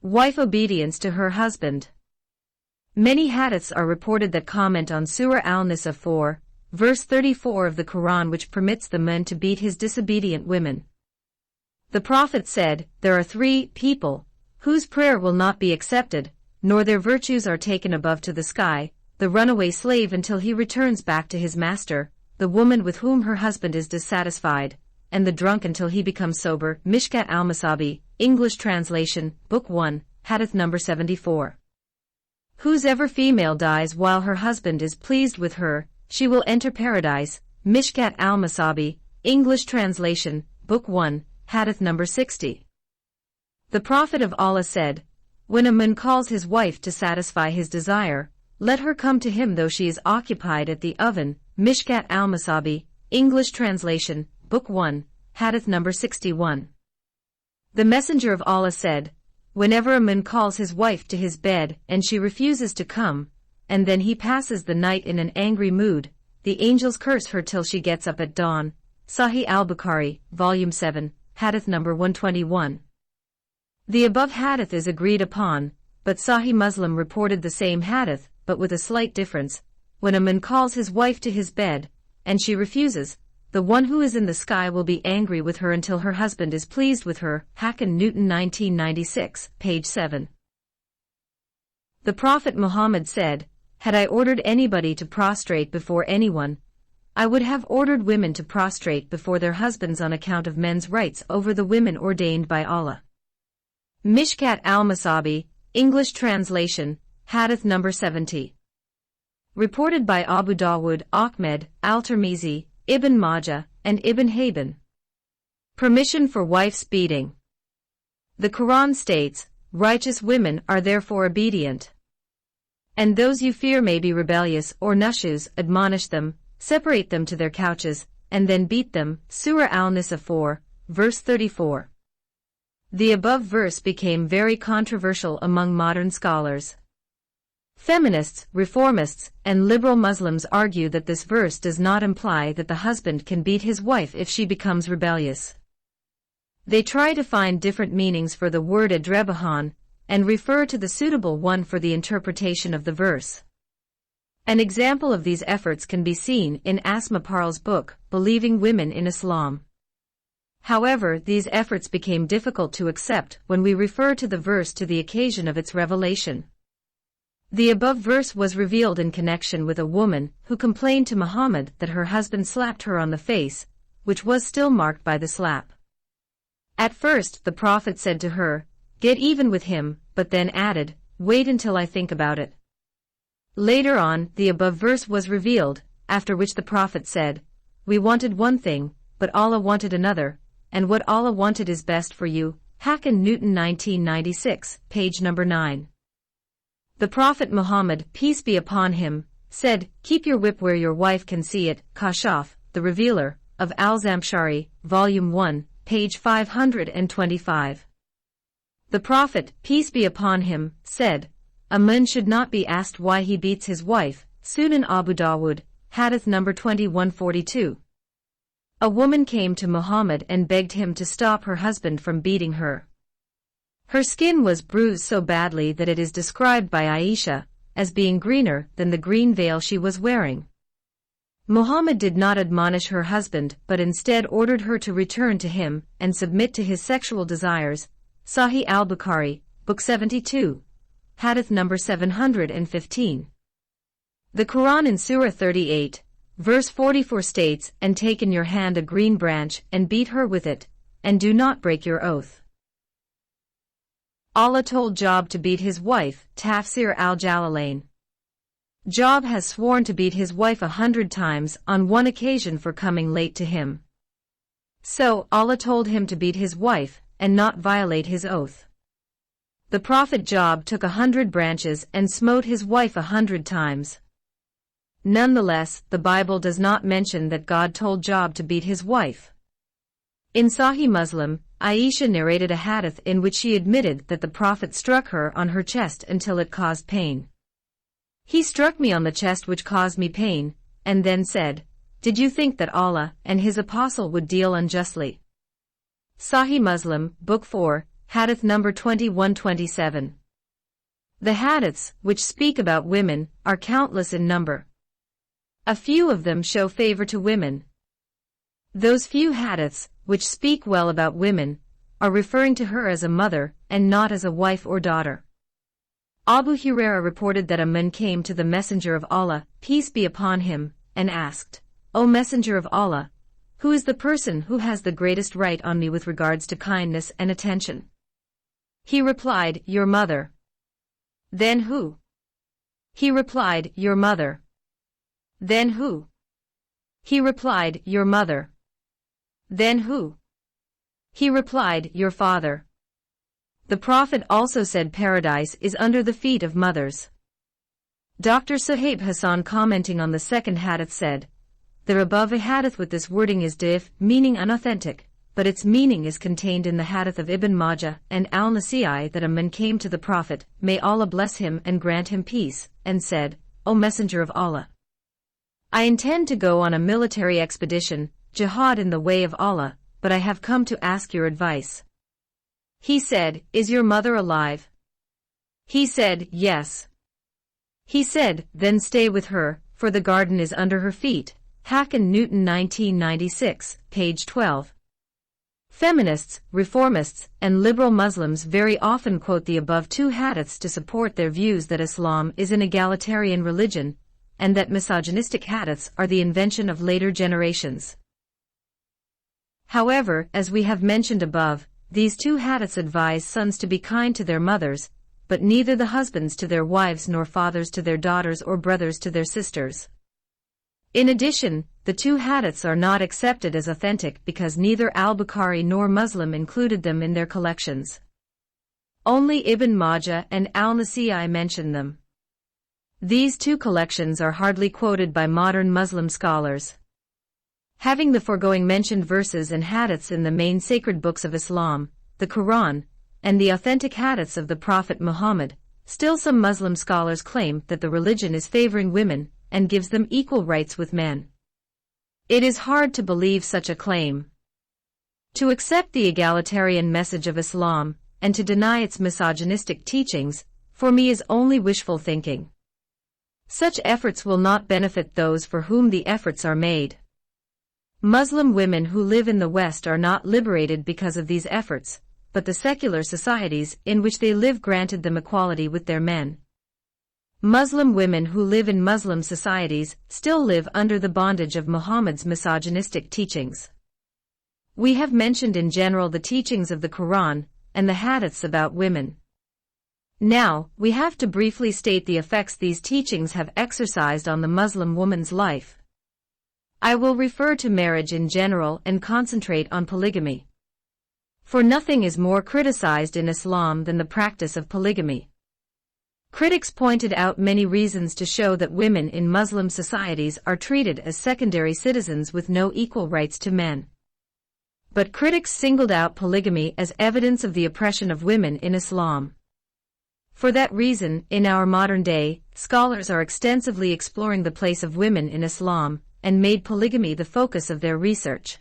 Wife obedience to her husband. Many hadiths are reported that comment on Surah Al-Nisa 4, verse 34 of the Quran, which permits the man to beat his disobedient women. The Prophet said, there are 3 people whose prayer will not be accepted, nor their virtues are taken above to the sky: the runaway slave until he returns back to his master, the woman with whom her husband is dissatisfied, and the drunk until he becomes sober. Mishkat al-Masabi, English translation, Book 1, Hadith number 74. Whosever female dies while her husband is pleased with her, she will enter paradise. Mishkat al-Masabi, English translation, Book 1, Hadith number 60. The Prophet of Allah said, when a man calls his wife to satisfy his desire, let her come to him though she is occupied at the oven. Mishkat al-Masabi, English translation, Book 1, Hadith number 61. The Messenger of Allah said, whenever a man calls his wife to his bed and she refuses to come, and then he passes the night in an angry mood, the angels curse her till she gets up at dawn. Sahih al-Bukhari, Volume 7, Hadith number 121. The above hadith is agreed upon, but Sahih Muslim reported the same hadith, but with a slight difference. When a man calls his wife to his bed, and she refuses, the one who is in the sky will be angry with her until her husband is pleased with her. Hakan Newton 1996, page 7. The Prophet Muhammad said, had I ordered anybody to prostrate before anyone, I would have ordered women to prostrate before their husbands on account of men's rights over the women ordained by Allah. Mishkat al-Masabi, English translation, Hadith number 70. Reported by Abu Dawud, Ahmed, Al-Tirmizi, Ibn Majah, and Ibn Hibban. Permission for wife's beating. The Quran states, righteous women are therefore obedient. And those you fear may be rebellious or nushuz, admonish them, separate them to their couches, and then beat them. Surah Al-Nisa 4, verse 34. The above verse became very controversial among modern scholars. Feminists, reformists, and liberal Muslims argue that this verse does not imply that the husband can beat his wife if she becomes rebellious. They try to find different meanings for the word adrebahan, and refer to the suitable one for the interpretation of the verse. An example of these efforts can be seen in Asma Parl's book, Believing Women in Islam. However, these efforts became difficult to accept when we refer to the verse to the occasion of its revelation. The above verse was revealed in connection with a woman who complained to Muhammad that her husband slapped her on the face, which was still marked by the slap. At first, the Prophet said to her, get even with him, but then added, wait until I think about it. Later on, the above verse was revealed, after which the Prophet said, we wanted one thing, but Allah wanted another, and what Allah wanted is best for you. Hakan Newton 1996, page number 9. The Prophet Muhammad, peace be upon him, said, keep your whip where your wife can see it. Kashaf, the Revealer, of Al-Zamshari, Volume 1, page 525. The Prophet, peace be upon him, said, a man should not be asked why he beats his wife. Sunan Abu Dawud, Hadith number 2142. A woman came to Muhammad and begged him to stop her husband from beating her. Her skin was bruised so badly that it is described by Aisha as being greener than the green veil she was wearing. Muhammad did not admonish her husband but instead ordered her to return to him and submit to his sexual desires. Sahih al-Bukhari, Book 72, Hadith number 715. The Quran in Surah 38, verse 44 states, and take in your hand a green branch and beat her with it, and do not break your oath. Allah told Job to beat his wife. Tafsir al-Jalalain. Job has sworn to beat his wife 100 times on one occasion for coming late to him. So, Allah told him to beat his wife and not violate his oath. The Prophet Job took 100 branches and smote his wife 100 times. Nonetheless, the Bible does not mention that God told Job to beat his wife. In Sahih Muslim, Aisha narrated a hadith in which she admitted that the Prophet struck her on her chest until it caused pain. He struck me on the chest which caused me pain, and then said, did you think that Allah and His Apostle would deal unjustly? Sahih Muslim, Book 4, Hadith number 2127. The hadiths, which speak about women, are countless in number. A few of them show favor to women. Those few hadiths, which speak well about women, are referring to her as a mother, and not as a wife or daughter. Abu Hurairah reported that a man came to the Messenger of Allah, peace be upon him, and asked, O Messenger of Allah, who is the person who has the greatest right on me with regards to kindness and attention? He replied, your mother. Then who? He replied, your mother. Then who? He replied, "Your mother." "Then who?" He replied, "Your father." The Prophet also said paradise is under the feet of mothers. Dr. Sahib Hassan, commenting on the second hadith, said, "The above a hadith with this wording is da'if, meaning unauthentic, but its meaning is contained in the hadith of Ibn Majah and al-Nasa'i that a man came to the Prophet, may Allah bless him and grant him peace, and said, O Messenger of Allah, I intend to go on a military expedition, jihad in the way of Allah, but I have come to ask your advice." He said, "Is your mother alive?" He said, "Yes." He said, "Then stay with her, for the garden is under her feet." Hacken Newton 1996, page 12. Feminists, reformists, and liberal Muslims very often quote the above two hadiths to support their views that Islam is an egalitarian religion, and that misogynistic hadiths are the invention of later generations. However, as we have mentioned above, these two hadiths advise sons to be kind to their mothers, but neither the husbands to their wives nor fathers to their daughters or brothers to their sisters. In addition, the two hadiths are not accepted as authentic because neither al-Bukhari nor Muslim included them in their collections. Only Ibn Majah and al-Nasa'i mention them. These two collections are hardly quoted by modern Muslim scholars. Having the foregoing mentioned verses and hadiths in the main sacred books of Islam, the Quran, and the authentic hadiths of the Prophet Muhammad, still some Muslim scholars claim that the religion is favoring women and gives them equal rights with men. It is hard to believe such a claim. To accept the egalitarian message of Islam and to deny its misogynistic teachings, for me is only wishful thinking. Such efforts will not benefit those for whom the efforts are made. Muslim women who live in the West are not liberated because of these efforts, but the secular societies in which they live granted them equality with their men. Muslim women who live in Muslim societies still live under the bondage of Muhammad's misogynistic teachings. We have mentioned in general the teachings of the Quran and the hadiths about women. Now, we have to briefly state the effects these teachings have exercised on the Muslim woman's life. I will refer to marriage in general and concentrate on polygamy. For nothing is more criticized in Islam than the practice of polygamy. Critics pointed out many reasons to show that women in Muslim societies are treated as secondary citizens with no equal rights to men. But critics singled out polygamy as evidence of the oppression of women in Islam. For that reason, in our modern day, scholars are extensively exploring the place of women in Islam, and made polygamy the focus of their research.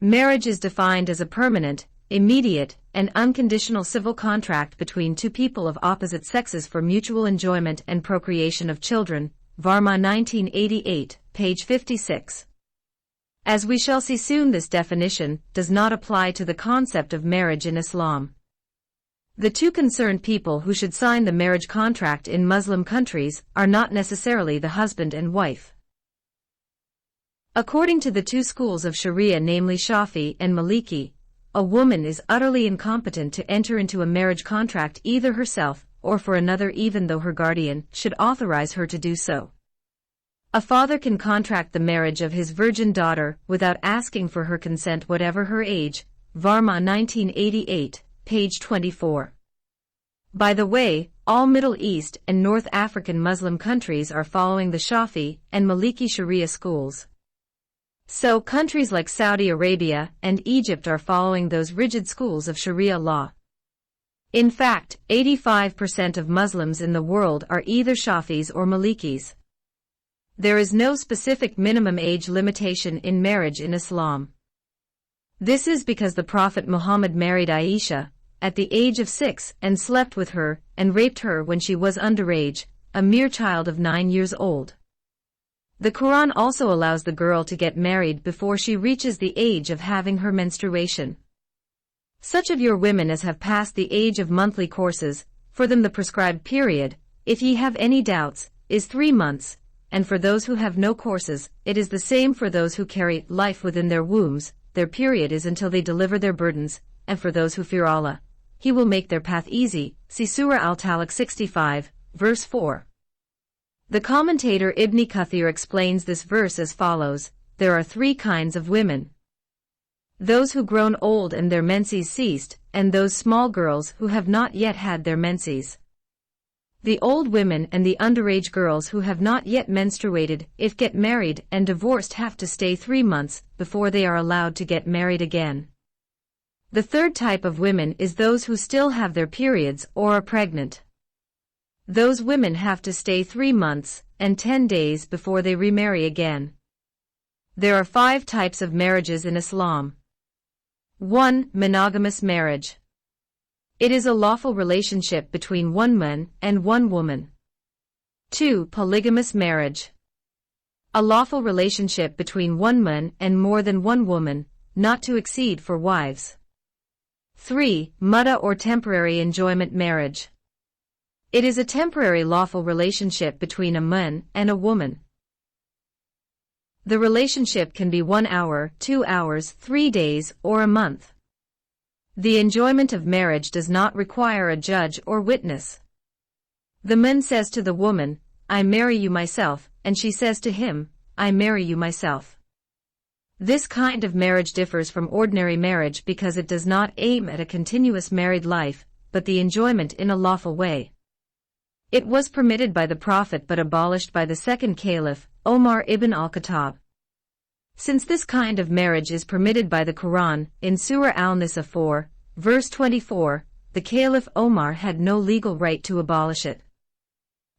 Marriage is defined as a permanent, immediate, and unconditional civil contract between two people of opposite sexes for mutual enjoyment and procreation of children. Varma 1988, page 56. As we shall see soon, this definition does not apply to the concept of marriage in Islam. The two concerned people who should sign the marriage contract in Muslim countries are not necessarily the husband and wife. According to the two schools of Sharia, namely Shafi and Maliki, a woman is utterly incompetent to enter into a marriage contract either herself or for another, even though her guardian should authorize her to do so. A father can contract the marriage of his virgin daughter without asking for her consent, whatever her age. Varma 1988, page 24. By the way, all Middle East and North African Muslim countries are following the Shafi and Maliki Sharia schools. So countries like Saudi Arabia and Egypt are following those rigid schools of Sharia law. In fact, 85% of Muslims in the world are either Shafis or Malikis. There is no specific minimum age limitation in marriage in Islam. This is because the Prophet Muhammad married Aisha at the age of 6 and slept with her and raped her when she was underage, a mere child of 9 years old. The Quran also allows the girl to get married before she reaches the age of having her menstruation. Such of your women as have passed the age of monthly courses, for them the prescribed period, if ye have any doubts, is 3 months, and for those who have no courses, it is the same for those who carry life within their wombs, their period is until they deliver their burdens, and for those who fear Allah, He will make their path easy. See Surah Al-Talaq 65, verse 4. The commentator Ibn Kathir explains this verse as follows: there are three kinds of women. Those who grown old and their menses ceased, and those small girls who have not yet had their menses. The old women and the underage girls who have not yet menstruated, if get married and divorced, have to stay 3 months before they are allowed to get married again. The third type of women is those who still have their periods or are pregnant. Those women have to stay 3 months and 10 days before they remarry again. There are 5 types of marriages in Islam. 1. Monogamous marriage. It is a lawful relationship between one man and one woman. 2. Polygamous marriage. A lawful relationship between one man and more than one woman, not to exceed 4 wives. 3. Mutta or temporary enjoyment marriage. It is a temporary lawful relationship between a man and a woman. The relationship can be 1 hour, 2 hours, 3 days, or a month. The enjoyment of marriage does not require a judge or witness. The man says to the woman, "I marry you myself," and she says to him, "I marry you myself." This kind of marriage differs from ordinary marriage because it does not aim at a continuous married life, but the enjoyment in a lawful way. It was permitted by the Prophet but abolished by the second Caliph, Omar ibn al-Khattab. Since this kind of marriage is permitted by the Quran, in Surah Al-Nisa 4, verse 24, the Caliph Omar had no legal right to abolish it.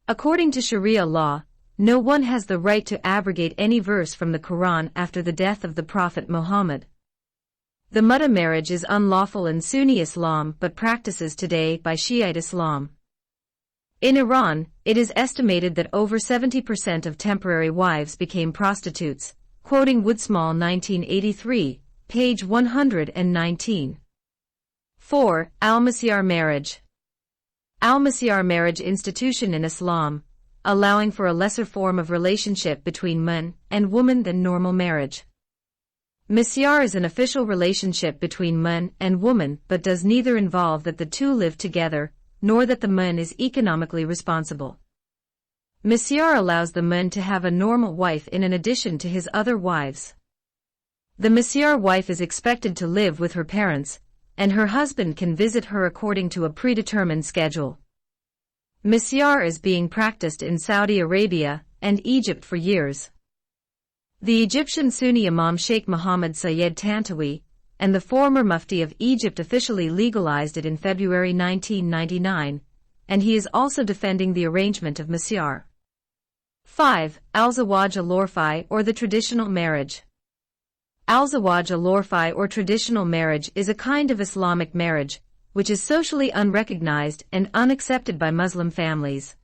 According to Sharia law, no one has the right to abrogate any verse from the Quran after the death of the Prophet Muhammad. The Mutta marriage is unlawful in Sunni Islam but practices today by Shiite Islam. In Iran, it is estimated that over 70% of temporary wives became prostitutes, quoting Woodsmall 1983, page 119. 4. Al-Masyar marriage. Al-Masyar marriage institution in Islam, allowing for a lesser form of relationship between man and woman than normal marriage. Masyar is an official relationship between man and woman but does neither involve that the two live together, nor that the man is economically responsible. Masyar allows the man to have a normal wife in addition to his other wives. The Masyar wife is expected to live with her parents, and her husband can visit her according to a predetermined schedule. Masyar is being practiced in Saudi Arabia and Egypt for years. The Egyptian Sunni Imam Sheikh Mohammed Sayed Tantawi and the former Mufti of Egypt officially legalized it in February 1999, and he is also defending the arrangement of Masyar. 5. Al-Zawaj al-Urfi or the traditional marriage. Al-Zawaj al-Urfi or traditional marriage is a kind of Islamic marriage, which is socially unrecognized and unaccepted by Muslim families.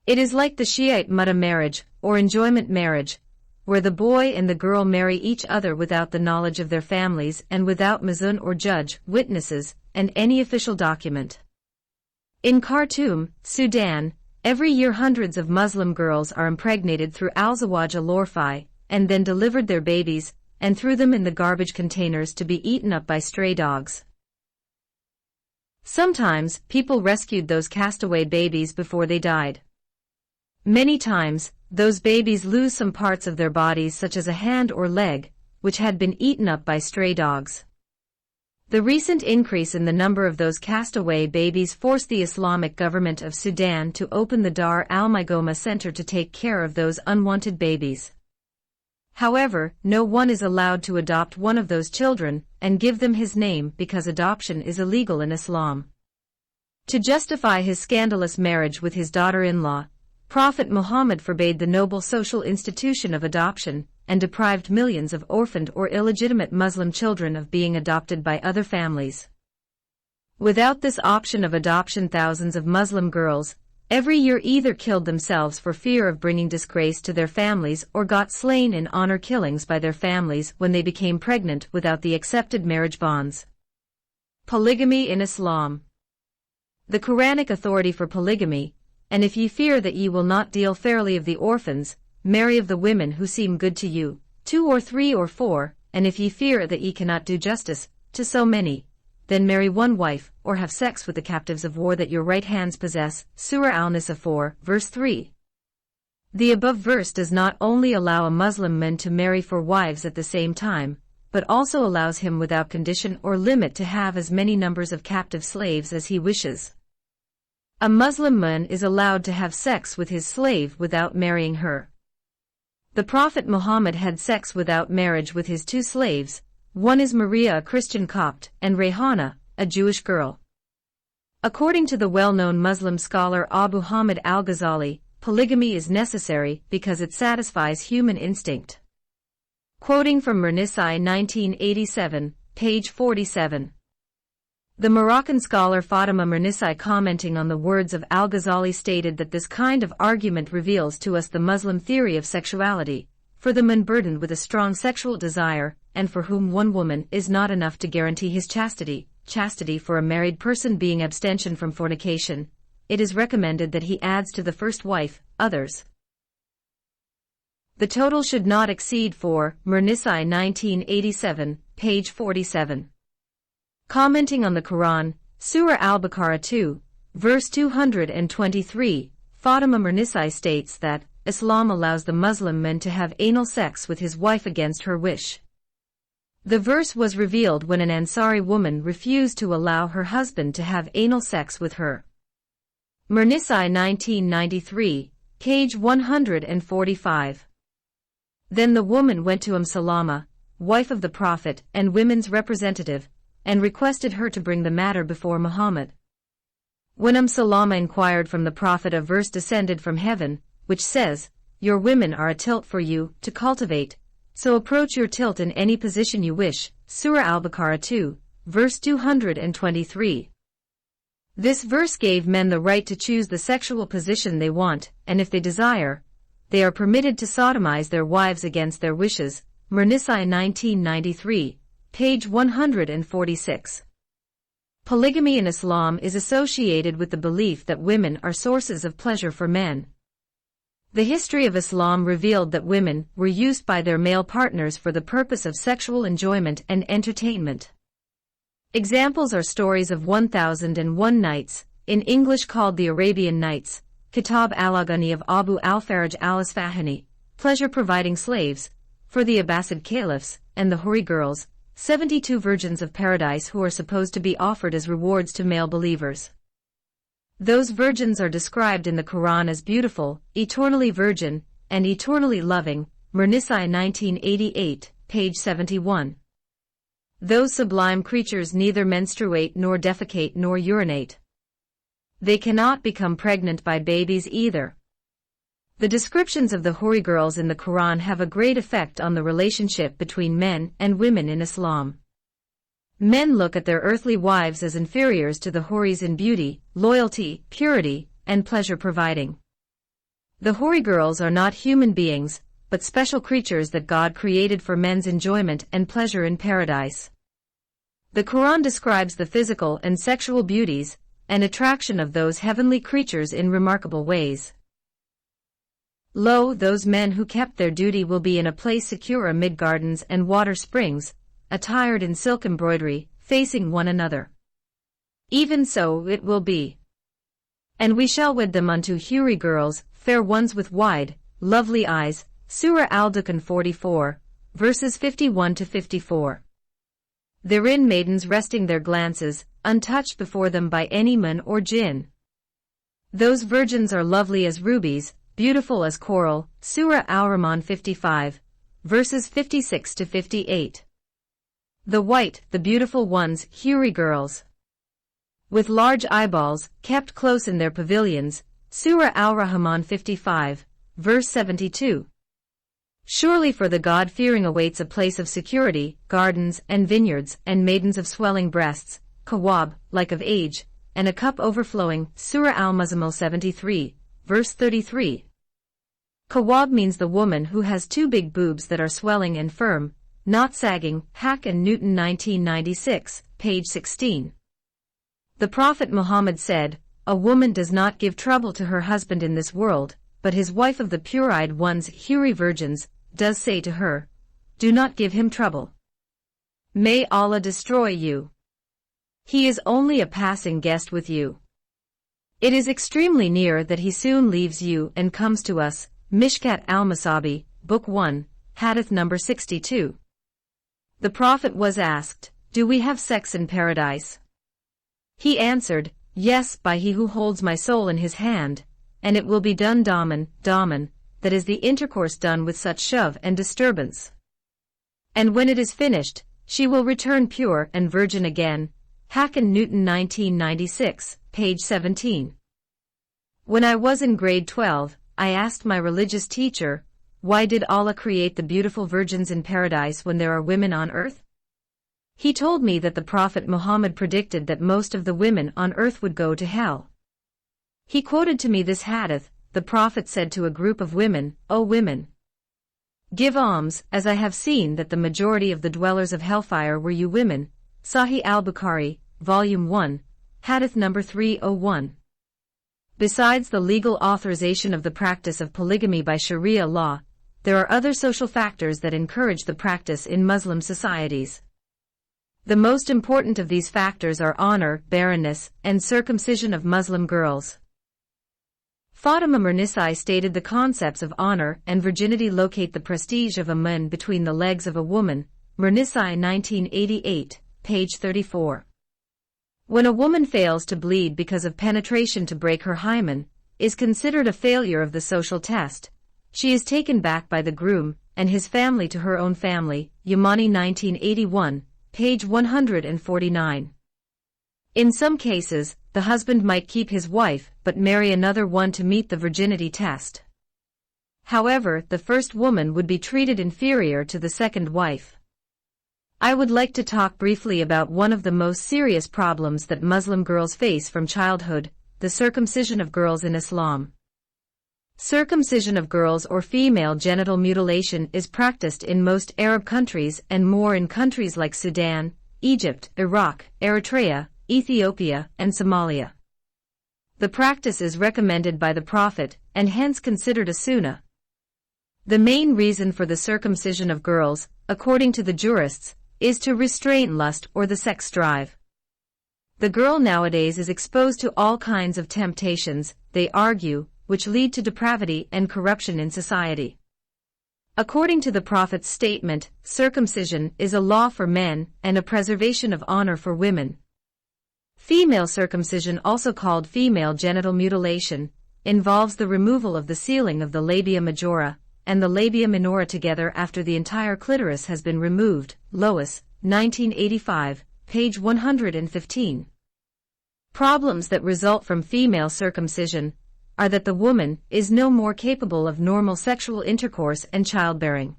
It is like the Shiite Mutta marriage, or enjoyment marriage, where the boy and the girl marry each other without the knowledge of their families and without mazun or judge, witnesses, and any official document. In Khartoum, Sudan, every year hundreds of Muslim girls are impregnated through Al-Zawaj al-Urfi, and then delivered their babies, and threw them in the garbage containers to be eaten up by stray dogs. Sometimes, people rescued those castaway babies before they died. Many times, those babies lose some parts of their bodies such as a hand or leg, which had been eaten up by stray dogs. The recent increase in the number of those castaway babies forced the Islamic government of Sudan to open the Dar al-Migoma Center to take care of those unwanted babies. However, no one is allowed to adopt one of those children and give them his name because adoption is illegal in Islam. To justify his scandalous marriage with his daughter-in-law, Prophet Muhammad forbade the noble social institution of adoption and deprived millions of orphaned or illegitimate Muslim children of being adopted by other families. Without this option of adoption, thousands of Muslim girls every year either killed themselves for fear of bringing disgrace to their families or got slain in honor killings by their families when they became pregnant without the accepted marriage bonds. Polygamy in Islam. The Quranic authority for polygamy, and if ye fear that ye will not deal fairly of the orphans, marry of the women who seem good to you, 2 or 3 or 4, and if ye fear that ye cannot do justice to so many, then marry one wife, or have sex with the captives of war that your right hands possess. Surah Al-Nisa 4, verse 3. The above verse does not only allow a Muslim man to marry 4 wives at the same time, but also allows him without condition or limit to have as many numbers of captive slaves as he wishes. A Muslim man is allowed to have sex with his slave without marrying her. The Prophet Muhammad had sex without marriage with his 2 slaves, one is Maria, a Christian Copt, and Rayhana, a Jewish girl. According to the well-known Muslim scholar Abu Hamid al-Ghazali, polygamy is necessary because it satisfies human instinct. Quoting from Mirnisai 1987, page 47. The Moroccan scholar Fatima Mirnisai, commenting on the words of al-Ghazali, stated that this kind of argument reveals to us the Muslim theory of sexuality, for the man burdened with a strong sexual desire, and for whom one woman is not enough to guarantee his chastity for a married person being abstention from fornication, it is recommended that he adds to the first wife others. The total should not exceed 4, Mirnisai 1987, page 47. Commenting on the Quran, Surah Al-Baqarah 2, verse 223, Fatima Mirnisai states that Islam allows the Muslim man to have anal sex with his wife against her wish. The verse was revealed when an Ansari woman refused to allow her husband to have anal sex with her. Mirnisai 1993, page 145. Then the woman went to Salama, wife of the Prophet and women's representative, and requested her to bring the matter before Muhammad. When Salama inquired from the Prophet, a verse descended from heaven, which says, "Your women are a tilt for you to cultivate, so approach your tilt in any position you wish." Surah Al-Baqarah 2, verse 223. This verse gave men the right to choose the sexual position they want, and if they desire, they are permitted to sodomize their wives against their wishes. Mirnisai 1993, page 146. Polygamy in Islam is associated with the belief that women are sources of pleasure for men. The history of Islam revealed that women were used by their male partners for the purpose of sexual enjoyment and entertainment. Examples are stories of 1001 Nights, in English called the Arabian Nights, Kitab al-Aghani of Abu al-Faraj al-Isfahani, pleasure-providing slaves, for the Abbasid caliphs, and the Huri girls, 72 virgins of paradise who are supposed to be offered as rewards to male believers. Those virgins are described in the Quran as beautiful, eternally virgin, and eternally loving. Mirnisai 1988, page 71. Those sublime creatures neither menstruate nor defecate nor urinate. They cannot become pregnant by babies either. The descriptions of the Huri girls in the Quran have a great effect on the relationship between men and women in Islam. Men look at their earthly wives as inferiors to the Huris in beauty, loyalty, purity, and pleasure providing. The Huri girls are not human beings, but special creatures that God created for men's enjoyment and pleasure in paradise. The Quran describes the physical and sexual beauties and attraction of those heavenly creatures in remarkable ways. Lo, those men who kept their duty will be in a place secure amid gardens and water springs, attired in silk embroidery, facing one another. Even so it will be. And we shall wed them unto Huri girls, fair ones with wide, lovely eyes. Surah Al-Dukhan 44, verses 51 to 54. Therein maidens resting their glances, untouched before them by any man or jinn. Those virgins are lovely as rubies, beautiful as coral. Surah Al-Rahman 55, verses 56 to 58. The white, the beautiful ones, Huri girls, with large eyeballs, kept close in their pavilions. Surah Al-Rahman 55, verse 72. Surely for the God-fearing awaits a place of security, gardens and vineyards, and maidens of swelling breasts, kawab, like of age, and a cup overflowing. Surah Al-Muzammil 73, verse 33. Kawab means the woman who has 2 big boobs that are swelling and firm, not sagging. Hack and Newton 1996, page 16. The Prophet Muhammad said, "A woman does not give trouble to her husband in this world, but his wife of the pure-eyed ones, Huri virgins, does say to her, 'Do not give him trouble. May Allah destroy you. He is only a passing guest with you. It is extremely near that he soon leaves you and comes to us.'" Mishkat al-Masabi, Book 1, Hadith number 62. The Prophet was asked, "Do we have sex in paradise?" He answered, "Yes, by he who holds my soul in his hand, and it will be done daman, that is the intercourse done with such shove and disturbance. And when it is finished, she will return pure and virgin again." Hacken Newton 1996, page 17. When I was in grade 12, I asked my religious teacher, "Why did Allah create the beautiful virgins in paradise when there are women on earth?" He told me that the Prophet Muhammad predicted that most of the women on earth would go to hell. He quoted to me this hadith. The Prophet said to a group of women, "O women, give alms, as I have seen that the majority of the dwellers of hellfire were you women." Sahih al-Bukhari, Volume 1, Hadith number 301. Besides the legal authorization of the practice of polygamy by Sharia law, there are other social factors that encourage the practice in Muslim societies. The most important of these factors are honor, barrenness, and circumcision of Muslim girls. Fatima Mernisai stated the concepts of honor and virginity locate the prestige of a man between the legs of a woman. Mernisai 1988, page 34. When a woman fails to bleed because of penetration to break her hymen, is considered a failure of the social test. She is taken back by the groom and his family to her own family. Yamani 1981, page 149. In some cases, the husband might keep his wife but marry another one to meet the virginity test. However, the first woman would be treated inferior to the second wife. I would like to talk briefly about one of the most serious problems that Muslim girls face from childhood, the circumcision of girls in Islam. Circumcision of girls or female genital mutilation is practiced in most Arab countries and more in countries like Sudan, Egypt, Iraq, Eritrea, Ethiopia, and Somalia. The practice is recommended by the Prophet and hence considered a sunnah. The main reason for the circumcision of girls, according to the jurists, is to restrain lust or the sex drive. The girl nowadays is exposed to all kinds of temptations, they argue, which lead to depravity and corruption in society. According to the Prophet's statement, circumcision is a law for men and a preservation of honor for women. Female circumcision, also called female genital mutilation, involves the removal of the sealing of the labia majora and the labia minora together after the entire clitoris has been removed. Lois, 1985, page 115. Problems that result from female circumcision are that the woman is no more capable of normal sexual intercourse and childbearing,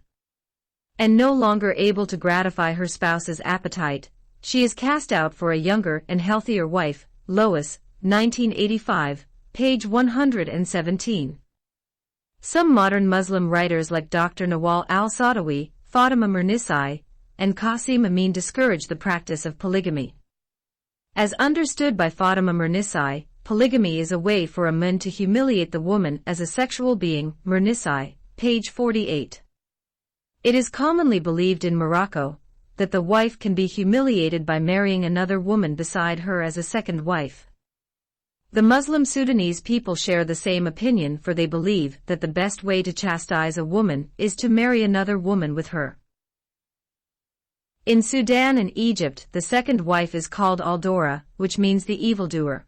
and no longer able to gratify her spouse's appetite. She is cast out for a younger and healthier wife. Lois, 1985, page 117. Some modern Muslim writers like Dr. Nawal al-Sadawi, Fatima Mernisai, and Qasim Amin discourage the practice of polygamy. As understood by Fatima Mernisai, polygamy is a way for a man to humiliate the woman as a sexual being. Mernisai, page 48. It is commonly believed in Morocco that the wife can be humiliated by marrying another woman beside her as a second wife. The Muslim Sudanese people share the same opinion, for they believe that the best way to chastise a woman is to marry another woman with her. In Sudan and Egypt, the second wife is called al-Dora, which means the evildoer.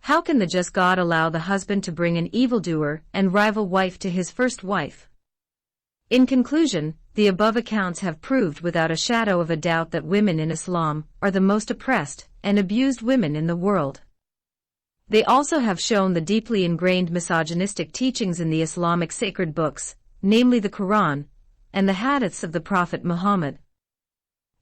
How can the just God allow the husband to bring an evildoer and rival wife to his first wife? In conclusion, the above accounts have proved without a shadow of a doubt that women in Islam are the most oppressed and abused women in the world. They also have shown the deeply ingrained misogynistic teachings in the Islamic sacred books, namely the Quran and the hadiths of the Prophet Muhammad.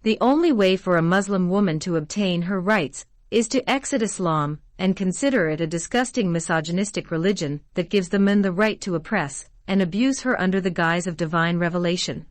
The only way for a Muslim woman to obtain her rights is to exit Islam and consider it a disgusting misogynistic religion that gives the men the right to oppress and abuse her under the guise of divine revelation.